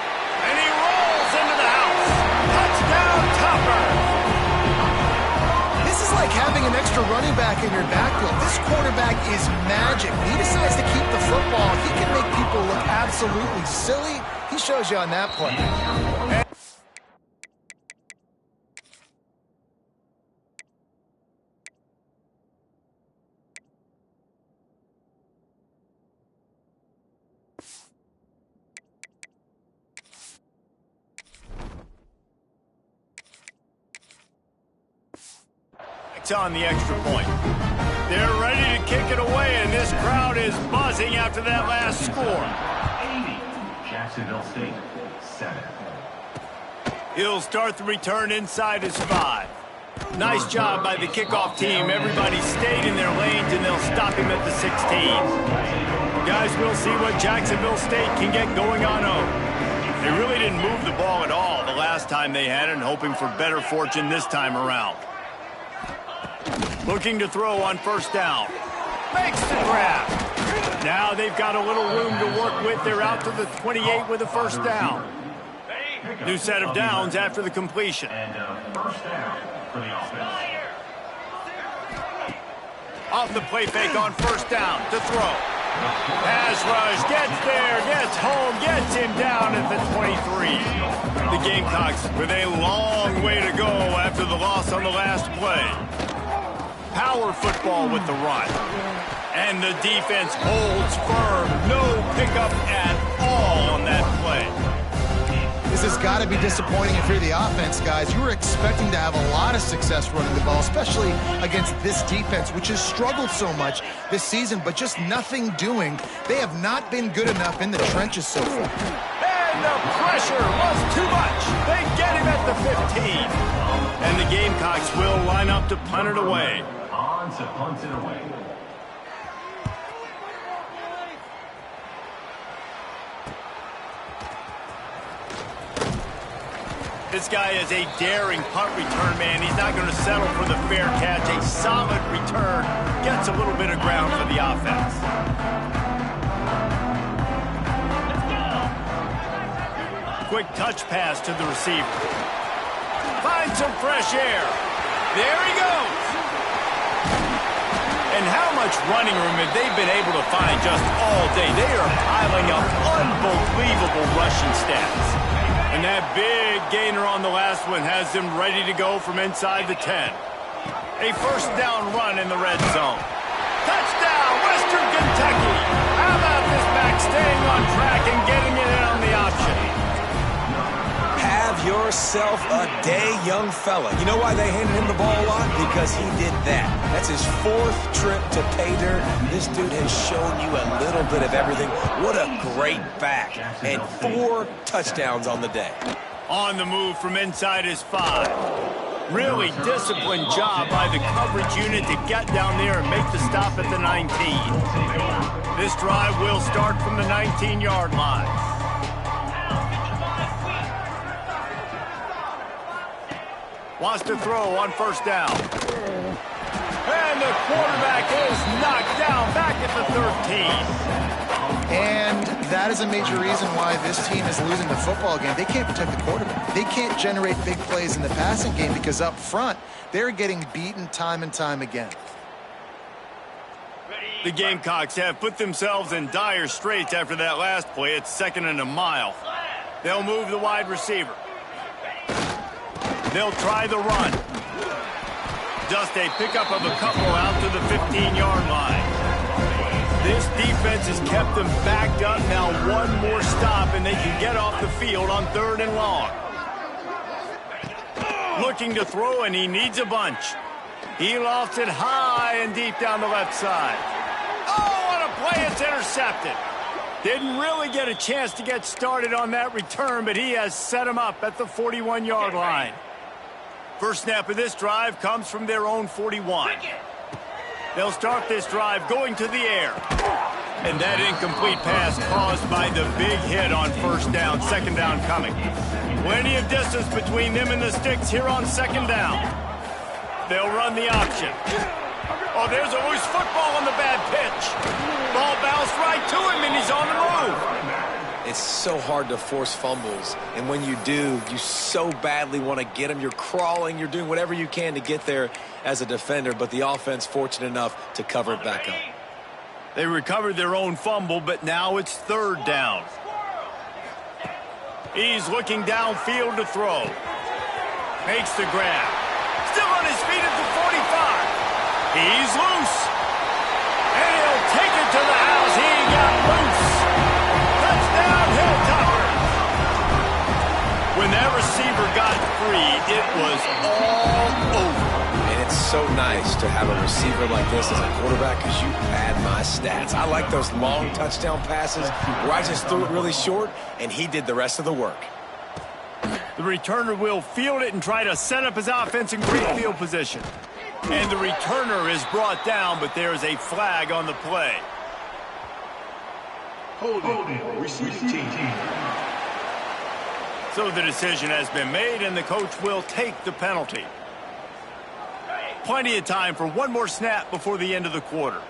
rolls into the house. Touchdown, Topper! having an extra running back in your backfield. This quarterback is magic. He decides to keep the football. He can make people look absolutely silly. He shows you on that play. On the extra point. They're ready to kick it away, and this crowd is buzzing after that last score. 80, Jacksonville State, 7. He'll start the return inside his 5. Nice job by the kickoff team. Everybody stayed in their lanes, and they'll stop him at the 16. Guys, we'll see what Jacksonville State can get going on home. They really didn't move the ball at all the last time they had it, and hoping for better fortune this time around. Looking to throw on first down. Makes the grab. Now they've got a little room to work with. They're out to the 28 with a first down. New set of downs after the completion. And first down for the offense. Off the play fake on first down to throw. Pass rush, gets there, gets home, gets him down at the 23. The Gamecocks with a long way to go after the loss on the last play. Power football with the run. And the defense holds firm. No pickup at all on that play. This has got to be disappointing if you're the offense, guys. You were expecting to have a lot of success running the ball, especially against this defense, which has struggled so much this season, but just nothing doing. They have not been good enough in the trenches so far. And the pressure was too much. They get him at the 15. And the Gamecocks will line up to punt it away. On to punt it away. This guy is a daring punt return man. He's not going to settle for the fair catch. A solid return. Gets a little bit of ground for the offense. Quick touch pass to the receiver. Finds some fresh air. There he goes. And how much running room have they been able to find just all day? They are piling up unbelievable rushing stats. And that big gainer on the last one has them ready to go from inside the 10. A first down run in the red zone. Touchdown, Western Kentucky. How about this back staying on track and getting it in on the option? Have yourself a day, young fella. You know why they handed him the ball a lot? Because he did that. That's his 4th trip to pay dirt. This dude has shown you a little bit of everything. What a great back. And 4 touchdowns on the day. On the move from inside his 5. Really disciplined job by the coverage unit to get down there and make the stop at the 19. This drive will start from the 19-yard line. Wants to throw on first down. And the quarterback is knocked down back at the 13. And that is a major reason why this team is losing the football game. They can't protect the quarterback. They can't generate big plays in the passing game because up front, they're getting beaten time and time again. The Gamecocks have put themselves in dire straits after that last play. It's 2nd and a mile. They'll move the wide receiver. They'll try the run. Just a pickup of a couple out to the 15-yard line. This defense has kept them backed up. Now one more stop, and they can get off the field on 3rd and long. Looking to throw, and he needs a bunch. He lofts it high and deep down the left side. Oh, what a play. It's intercepted. Didn't really get a chance to get started on that return, but he has set him up at the 41-yard line. First snap of this drive comes from their own 41. They'll start this drive going to the air. And that incomplete pass caused by the big hit on first down, 2nd down coming. Plenty of distance between them and the sticks here on 2nd down. They'll run the option. Oh, there's a loose football on the bad pitch. Ball bounced right to him, and he's on the move. It's so hard to force fumbles, and when you do, you so badly want to get them. You're crawling, you're doing whatever you can to get there as a defender, but the offense fortunate enough to cover it back up. They recovered their own fumble, but now it's third down. He's looking downfield to throw. Makes the grab. Still on his feet at the 45. He's loose. And he'll take it to the house. He got loose. Touchdown, Hilltoppers. When that receiver got free, it was all over. And it's so nice to have a receiver like this as a quarterback because you pad my stats. I like those long touchdown passes where I just threw it really short, and he did the rest of the work. The returner will field it and try to set up his offense in great field position. And the returner is brought down, but there is a flag on the play. Holding, receiving team. So the decision has been made, and the coach will take the penalty. Plenty of time for one more snap before the end of the quarter.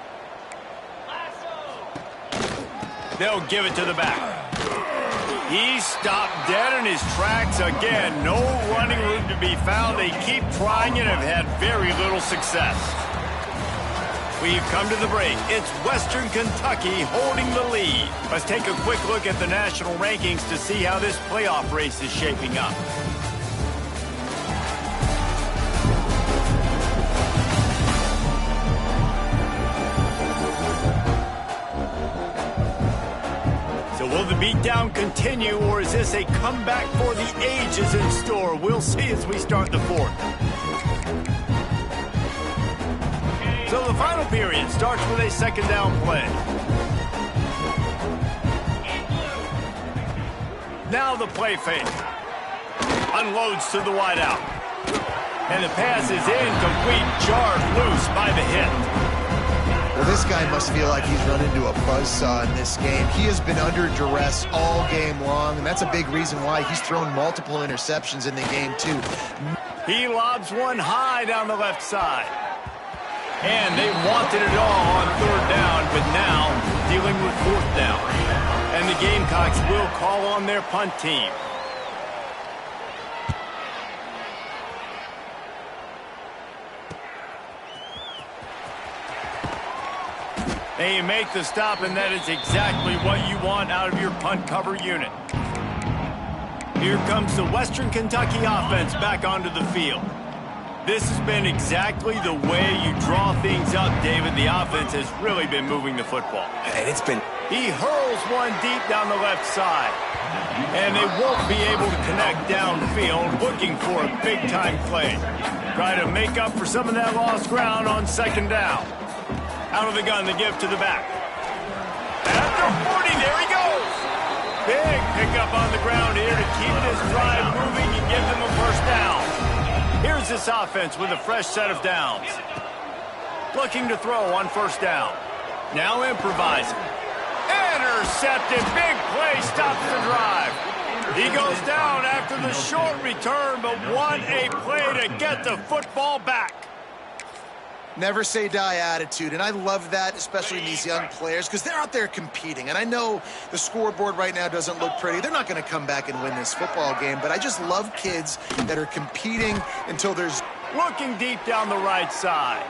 They'll give it to the back. He stopped dead in his tracks again. No running room to be found. They keep trying and have had very little success. We've come to the break. It's Western Kentucky holding the lead. Let's take a quick look at the national rankings to see how this playoff race is shaping up. So will the beatdown continue, or is this a comeback for the ages in store? We'll see as we start the fourth. So the final period starts with a second down play. Now the play fake. Unloads to the wideout. And the pass is incomplete, jarred loose by the hit. Well, this guy must feel like he's run into a buzzsaw in this game. He has been under duress all game long, and that's a big reason why he's thrown multiple interceptions in the game, too. He lobs one high down the left side. And they wanted it all on third down, but now dealing with fourth down. And the Gamecocks will call on their punt team. They make the stop, and that is exactly what you want out of your punt cover unit. Here comes the Western Kentucky offense back onto the field. This has been exactly the way you draw things up, David. The offense has really been moving the football. And it's been... He hurls one deep down the left side. And they won't be able to connect downfield, looking for a big-time play. Try to make up for some of that lost ground on second down. Out of the gun, the give to the back. After 40, there he goes. Big pickup on the ground here to keep this drive moving and give them a first down. Here's this offense with a fresh set of downs. Looking to throw on first down. Now improvising. Intercepted. Big play stops the drive. He goes down after the short return, but what a play to get the football back. Never say die attitude, and I love that, especially in these young players, because they're out there competing. And I know the scoreboard right now doesn't look pretty. They're not going to come back and win this football game, but I just love kids that are competing until there's... Looking deep down the right side.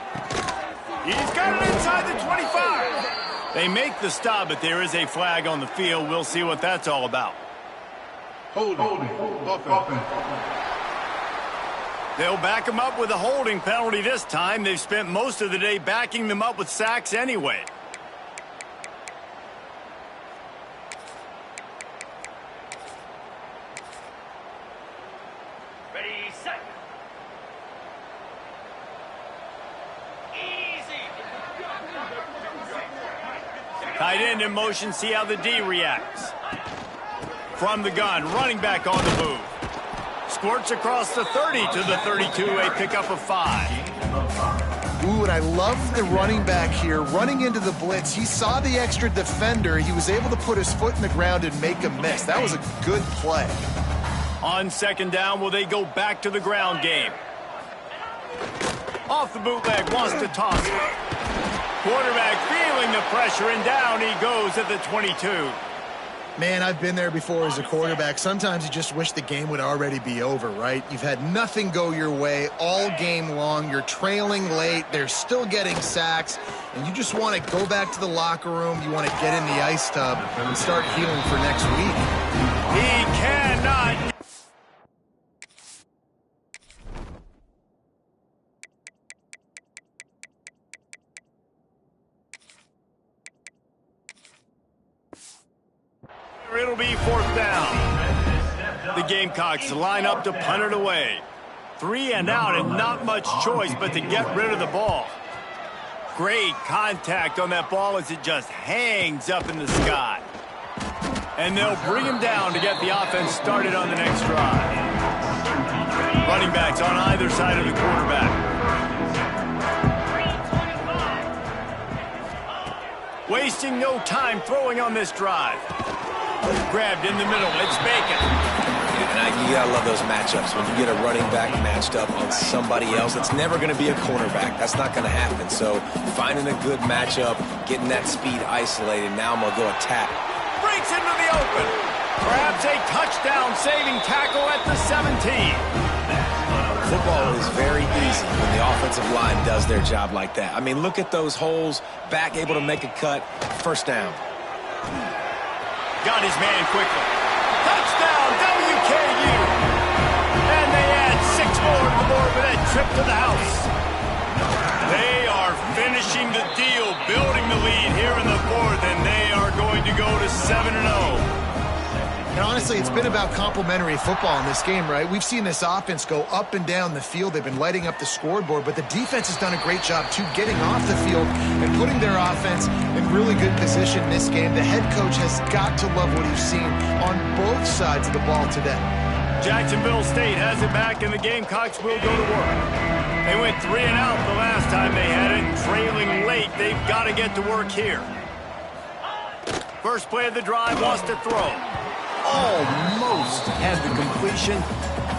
He's got it inside the 25. They make the stop, but there is a flag on the field. We'll see what that's all about. Holding. They'll back them up with a holding penalty this time. They've spent most of the day backing them up with sacks anyway. Ready, set. Easy. Tight end in motion, see how the D reacts. From the gun, running back on the move. Squirts across the 30 to the 32, a pickup of 5. Ooh, and I love the running back here running into the blitz. He saw the extra defender. He was able to put his foot in the ground and make a miss. That was a good play. On second down, will they go back to the ground game? Off the bootleg, wants to toss it. Quarterback feeling the pressure, and down he goes at the 22. Man, I've been there before as a quarterback. Sometimes you just wish the game would already be over, right? You've had nothing go your way all game long. You're trailing late. They're still getting sacks. And you just want to go back to the locker room. You want to get in the ice tub and start healing for next week. He cannot. It'll be 4th down. The Gamecocks line up to punt it away. 3 and out and not much choice but to get rid of the ball. Great contact on that ball as it just hangs up in the sky. And they'll bring him down to get the offense started on the next drive. Running backs on either side of the quarterback. Wasting no time throwing on this drive. Grabbed in the middle. It's Bacon. And you got to love those matchups. When you get a running back matched up on somebody else, it's never going to be a cornerback. That's not going to happen. So finding a good matchup, getting that speed isolated. Now I'm going to go attack. Breaks into the open. Grabs a touchdown-saving tackle at the 17. Football is very easy when the offensive line does their job like that. I mean, look at those holes. Back able to make a cut. First down. Got his man quickly. Touchdown, WKU! And they add 6 more to the board with that trip to the house. They are finishing the deal, building the lead here in the 4th, and they are going to go to 7-0. And honestly, it's been about complementary football in this game, right? We've seen this offense go up and down the field. They've been lighting up the scoreboard, but the defense has done a great job, too, getting off the field and putting their offense in really good position in this game. The head coach has got to love what he's seen on both sides of the ball today. Jacksonville State has it back, and the Gamecocks will go to work. They went 3 and out the last time they had it, and trailing late. They've got to get to work here. First play of the drive was to throw. Almost had the completion,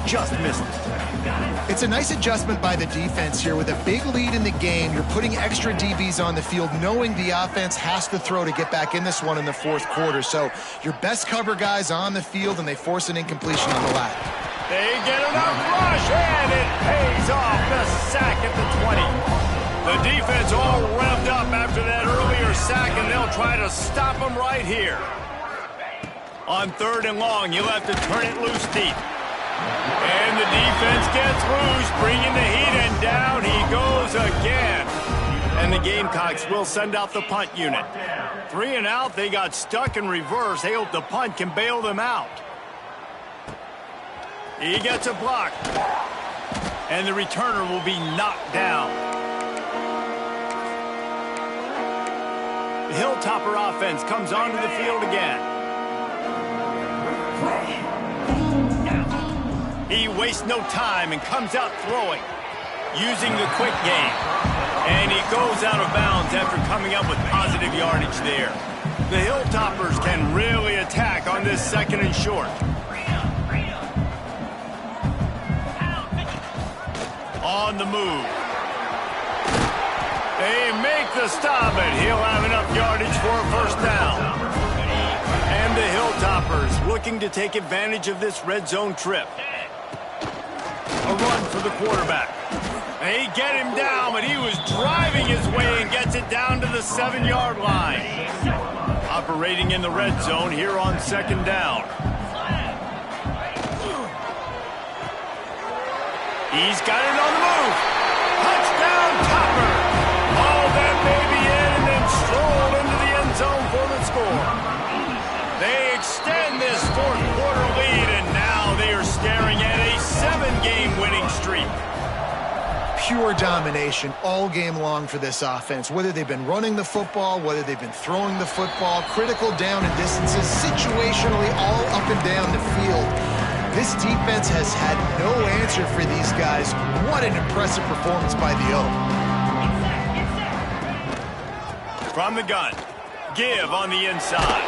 just missed it. It's a nice adjustment by the defense here. With a big lead in the game, you're putting extra DBs on the field, knowing the offense has to throw to get back in this one in the 4th quarter. So your best cover guys on the field, and they force an incompletion on the lap. They get enough rush, and it pays off. The sack at the 20. The defense all revved up after that earlier sack, and they'll try to stop them right here. On 3rd and long, you'll have to turn it loose deep. And the defense gets loose, bringing the heat, and down he goes again. And the Gamecocks will send out the punt unit. 3 and out, they got stuck in reverse. They hope the punt can bail them out. He gets a block. And the returner will be knocked down. The Hilltopper offense comes onto the field again. He wastes no time and comes out throwing, using the quick game. And he goes out of bounds after coming up with positive yardage there. The Hilltoppers can really attack on this 2nd and short. On the move. They make the stop, and he'll have enough yardage for a first down. And the Hilltoppers looking to take advantage of this red zone trip. A run for the quarterback. They get him down, but he was driving his way and gets it down to the 7-yard line. Operating in the red zone here on 2nd down. He's got it on the move. Touchdown, Topper. All that baby in and then stroll into the end zone for the score. They extend this 4th quarter lead, and now they are staring at a 7-game winning streak. Pure domination all game long for this offense. Whether they've been running the football, whether they've been throwing the football, critical down and distances, situationally all up and down the field. This defense has had no answer for these guys. What an impressive performance by the O. From the gun, Give on the inside.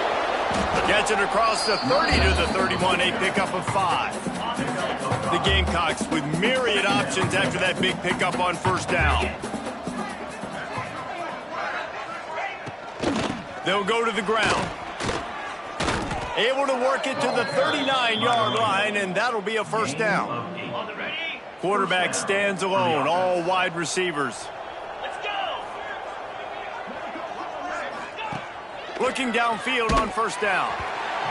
Gets it across the 30 to the 31, a pickup of 5. The Gamecocks with myriad options after that big pickup on 1st down. They'll go to the ground. Able to work it to the 39-yard line, and that'll be a first down. Quarterback stands alone, all wide receivers. Let's go. Looking downfield on first down.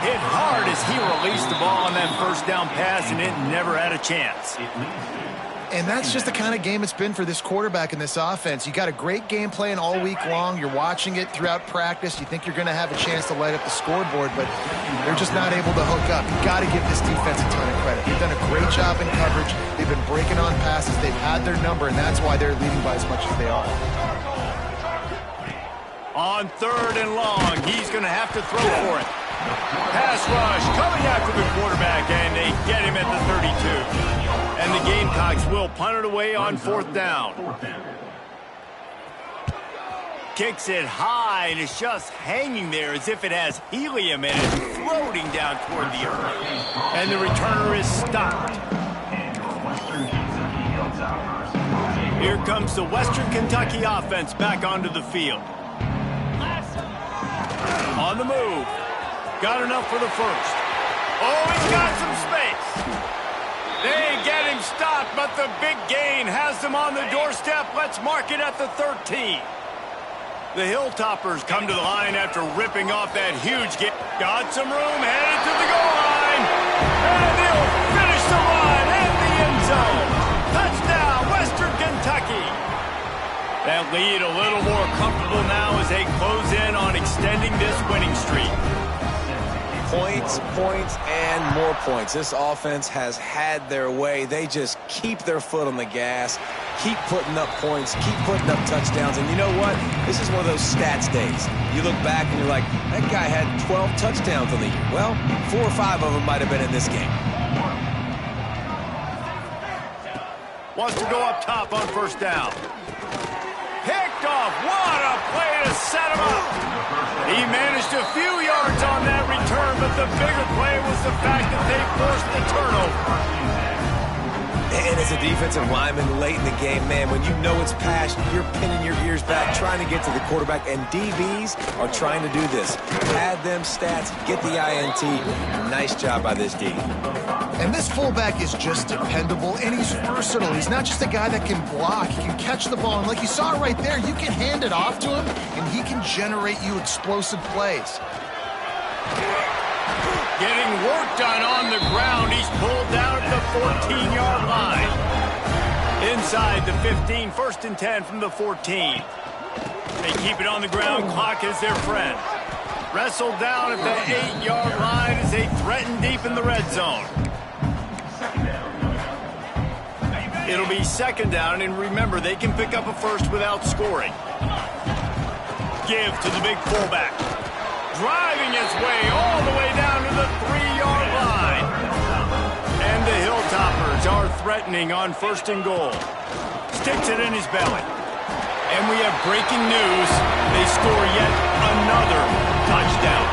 Hit hard as he released the ball on that first down pass, and it never had a chance. And that's just the kind of game it's been for this quarterback in this offense. You got a great game plan all week long. You're watching it throughout practice. You think you're going to have a chance to light up the scoreboard, but they're just not able to hook up. You got to give this defense a ton of credit. They've done a great job in coverage. They've been breaking on passes. They've had their number, and that's why they're leading by as much as they are. On 3rd and long, he's going to have to throw for it. Pass rush coming after the quarterback, and they get him at the 32. And the Gamecocks will punt it away on 4th down. Kicks it high, and it's just hanging there as if it has helium in it, floating down toward the earth. And the returner is stopped. Here comes the Western Kentucky offense back onto the field. On the move. Got enough for the first. Oh, he's got some space. They get him stopped, but the big gain has them on the doorstep. Let's mark it at the 13. The Hilltoppers come to the line after ripping off that huge gain. Got some room, headed to the goal line. And they'll finish the line in the end zone. Touchdown, Western Kentucky. That lead a little more comfortable now as they close in on extending this winning streak. Points, points, and more points. This offense has had their way. They just keep their foot on the gas, keep putting up points, keep putting up touchdowns. And you know what? This is one of those stats days. You look back and you're like, that guy had 12 touchdowns on the year. Well, 4 or 5 of them might have been in this game. Wants to go up top on first down. Picked off. What a play to set him up. He managed a few yards on that return, but the bigger play was the fact that they forced the turnover. And as a defensive lineman late in the game, man, when you know it's past, you're pinning your ears back, trying to get to the quarterback, and DBs are trying to do this. Pad them stats, get the INT. Nice job by this D. And this fullback is just dependable, and he's versatile. He's not just a guy that can block. He can catch the ball, and like you saw right there, you can hand it off to him, and he can generate you explosive plays. Getting work done on the ground. He's pulled down at the 14-yard line. Inside the 15, 1st and 10 from the 14. They keep it on the ground. Clock is their friend. Wrestled down at the 8-yard line as they threaten deep in the red zone. It'll be 2nd down, and remember, they can pick up a first without scoring. Give to the big fullback. Driving his way all the way down to the 3-yard line. And the Hilltoppers are threatening on 1st and goal. Sticks it in his belly. And we have breaking news. They score yet another touchdown.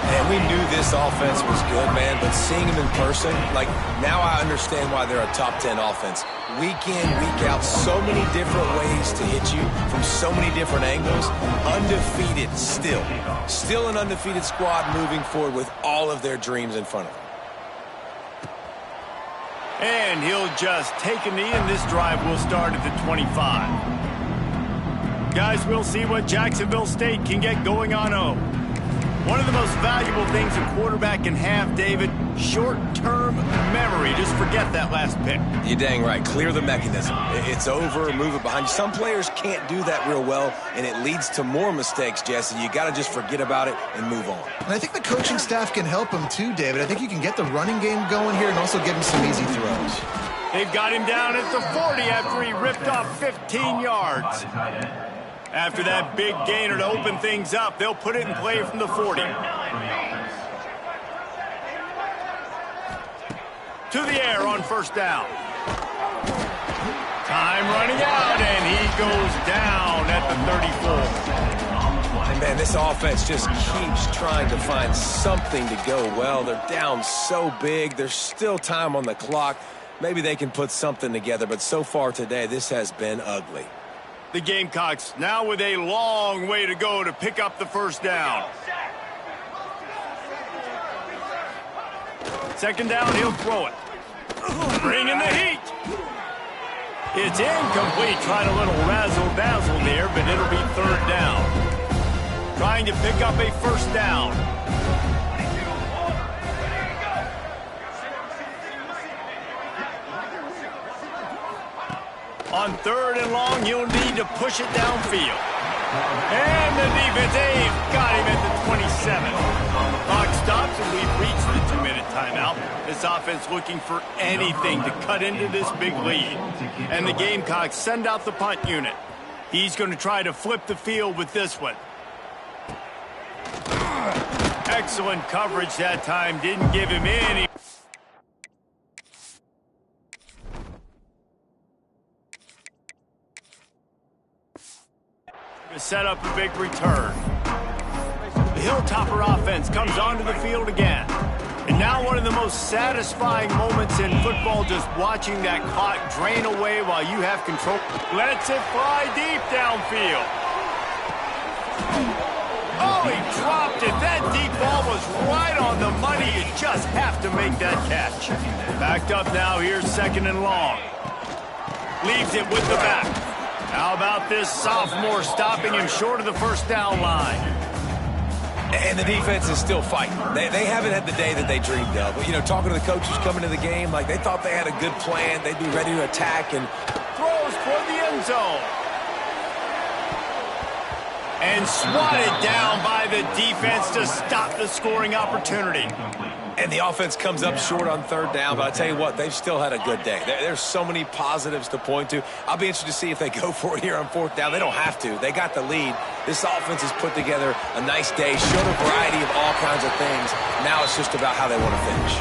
And we knew this offense was good, man, but seeing them in person, like, now I understand why they're a top 10 offense. Week in, week out, so many different ways to hit you from so many different angles. Undefeated still. Still an undefeated squad moving forward with all of their dreams in front of them. And he'll just take a knee, and this drive will start at the 25. Guys, we'll see what Jacksonville State can get going on 0. One of the most valuable things a quarterback can have, David, short-term memory. Just forget that last pick. You're dang right. Clear the mechanism. It's over, move it behind you. Some players can't do that real well, and it leads to more mistakes, Jesse. You got to just forget about it and move on. And I think the coaching staff can help him too, David. I think you can get the running game going here and also give him some easy throws. They've got him down at the 40 after he ripped off 15 yards. After that big gainer to open things up, they'll put it in play from the 40. To the air on 1st down. Time running out, and he goes down at the 34. And man, this offense just keeps trying to find something to go well. They're down so big. There's still time on the clock. Maybe they can put something together, but so far today, this has been ugly. The Gamecocks now with a long way to go to pick up the 1st down. Second down, he'll throw it. Bring in the heat. It's incomplete. Trying a little razzle-dazzle there, but it'll be third down. Trying to pick up a first down. On third and long, you'll need to push it downfield. And the defense, they've got him at the 27. Clock stops, and we've reached the 2-minute timeout. This offense looking for anything to cut into this big lead. And the Gamecocks send out the punt unit. He's going to try to flip the field with this one. Excellent coverage that time. Didn't give him any. To set up a big return. The Hilltopper offense comes onto the field again. And now one of the most satisfying moments in football, just watching that clock drain away while you have control. Lets it fly deep downfield. Oh, he dropped it. That deep ball was right on the money. You just have to make that catch. Backed up now. Here's second and long. Leaves it with the back. How about this sophomore stopping him short of the first down line? And the defense is still fighting. They haven't had the day that they dreamed of. But, you know, talking to the coaches coming to the game, like they thought they had a good plan. They'd be ready to attack. And throws toward the end zone. And swatted down by the defense to stop the scoring opportunity. And the offense comes up short on third down, but I tell you what, they've still had a good day. There's so many positives to point to. I'll be interested to see if they go for it here on fourth down. They don't have to. They got the lead. This offense has put together a nice day, showed a variety of all kinds of things. Now it's just about how they want to finish.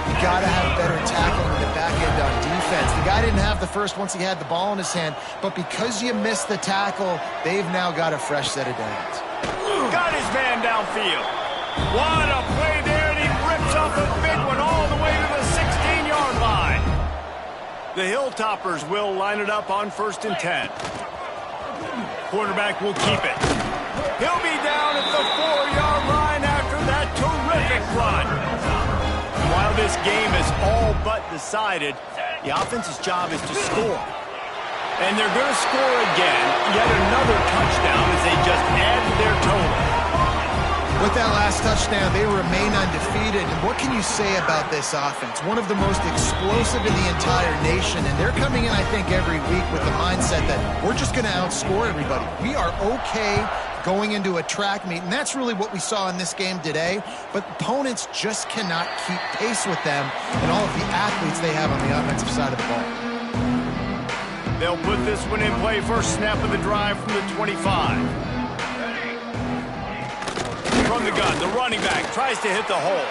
You got to have better tackling in the back end on defense. The guy didn't have the first once he had the ball in his hand, but because you missed the tackle, they've now got a fresh set of downs. Got his man downfield. What a play there, and he rips off a big one all the way to the 16-yard line. The Hilltoppers will line it up on 1st and 10. Quarterback will keep it. He'll be down at the 4-yard line after that terrific run. And while this game is all but decided, the offense's job is to score. And they're going to score again, yet another touchdown as they just add to their total. With that last touchdown, they remain undefeated. And what can you say about this offense? One of the most explosive in the entire nation. And they're coming in, I think, every week with the mindset that we're just going to outscore everybody. We are okay going into a track meet. And that's really what we saw in this game today. But opponents just cannot keep pace with them and all of the athletes they have on the offensive side of the ball. They'll put this one in play. First snap of the drive from the 25. From the gun, the running back tries to hit the hole.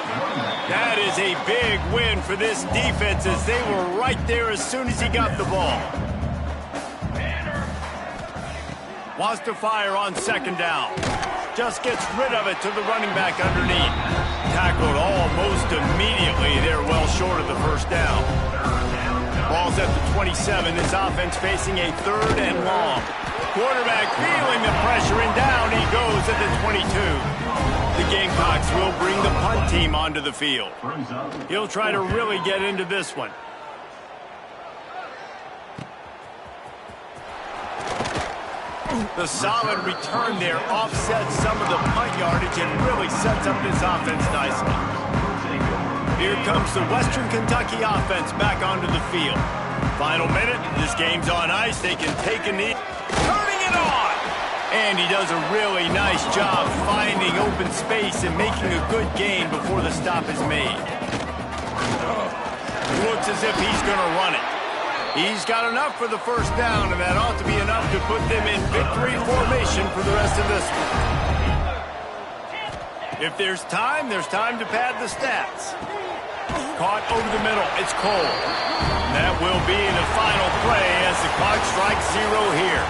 That is a big win for this defense as they were right there as soon as he got the ball. Wants to fire on second down. Just gets rid of it to the running back underneath. Tackled almost immediately. They're well short of the first down. Ball's at the 27. This offense facing a 3rd and long. Quarterback feeling the pressure, and down he goes at the 22. The Gamecocks will bring the punt team onto the field. He'll try to really get into this one. The solid return there offsets some of the punt yardage and really sets up this offense nicely. Here comes the Western Kentucky offense back onto the field. Final minute, this game's on ice. They can take a knee. Turning it on! And he does a really nice job finding open space and making a good gain before the stop is made. Looks as if he's going to run it. He's got enough for the first down, and that ought to be enough to put them in victory formation for the rest of this one. If there's time to pad the stats. Caught over the middle. It's Cole. That will be the final play as the clock strikes 0 here.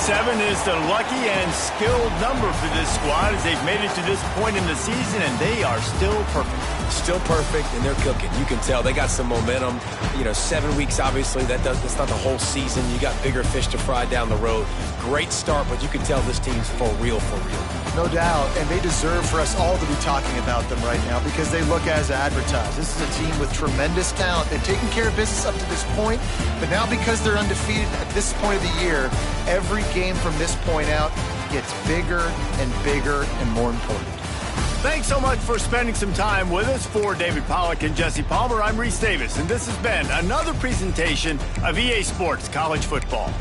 7 is the lucky and skilled number for this squad as they've made it to this point in the season, and they are still perfect. Still perfect, and they're cooking. You can tell they got some momentum. You know, 7 weeks, obviously, that's not the whole season. You got bigger fish to fry down the road. Great start, but you can tell this team's for real, for real. No doubt, and they deserve for us all to be talking about them right now because they look as advertised. This is a team with tremendous talent. They've taken care of business up to this point, but now because they're undefeated at this point of the year, every game from this point out gets bigger and more important. Thanks so much for spending some time with us. For David Pollack and Jesse Palmer, I'm Reese Davis, and this has been another presentation of EA Sports College Football.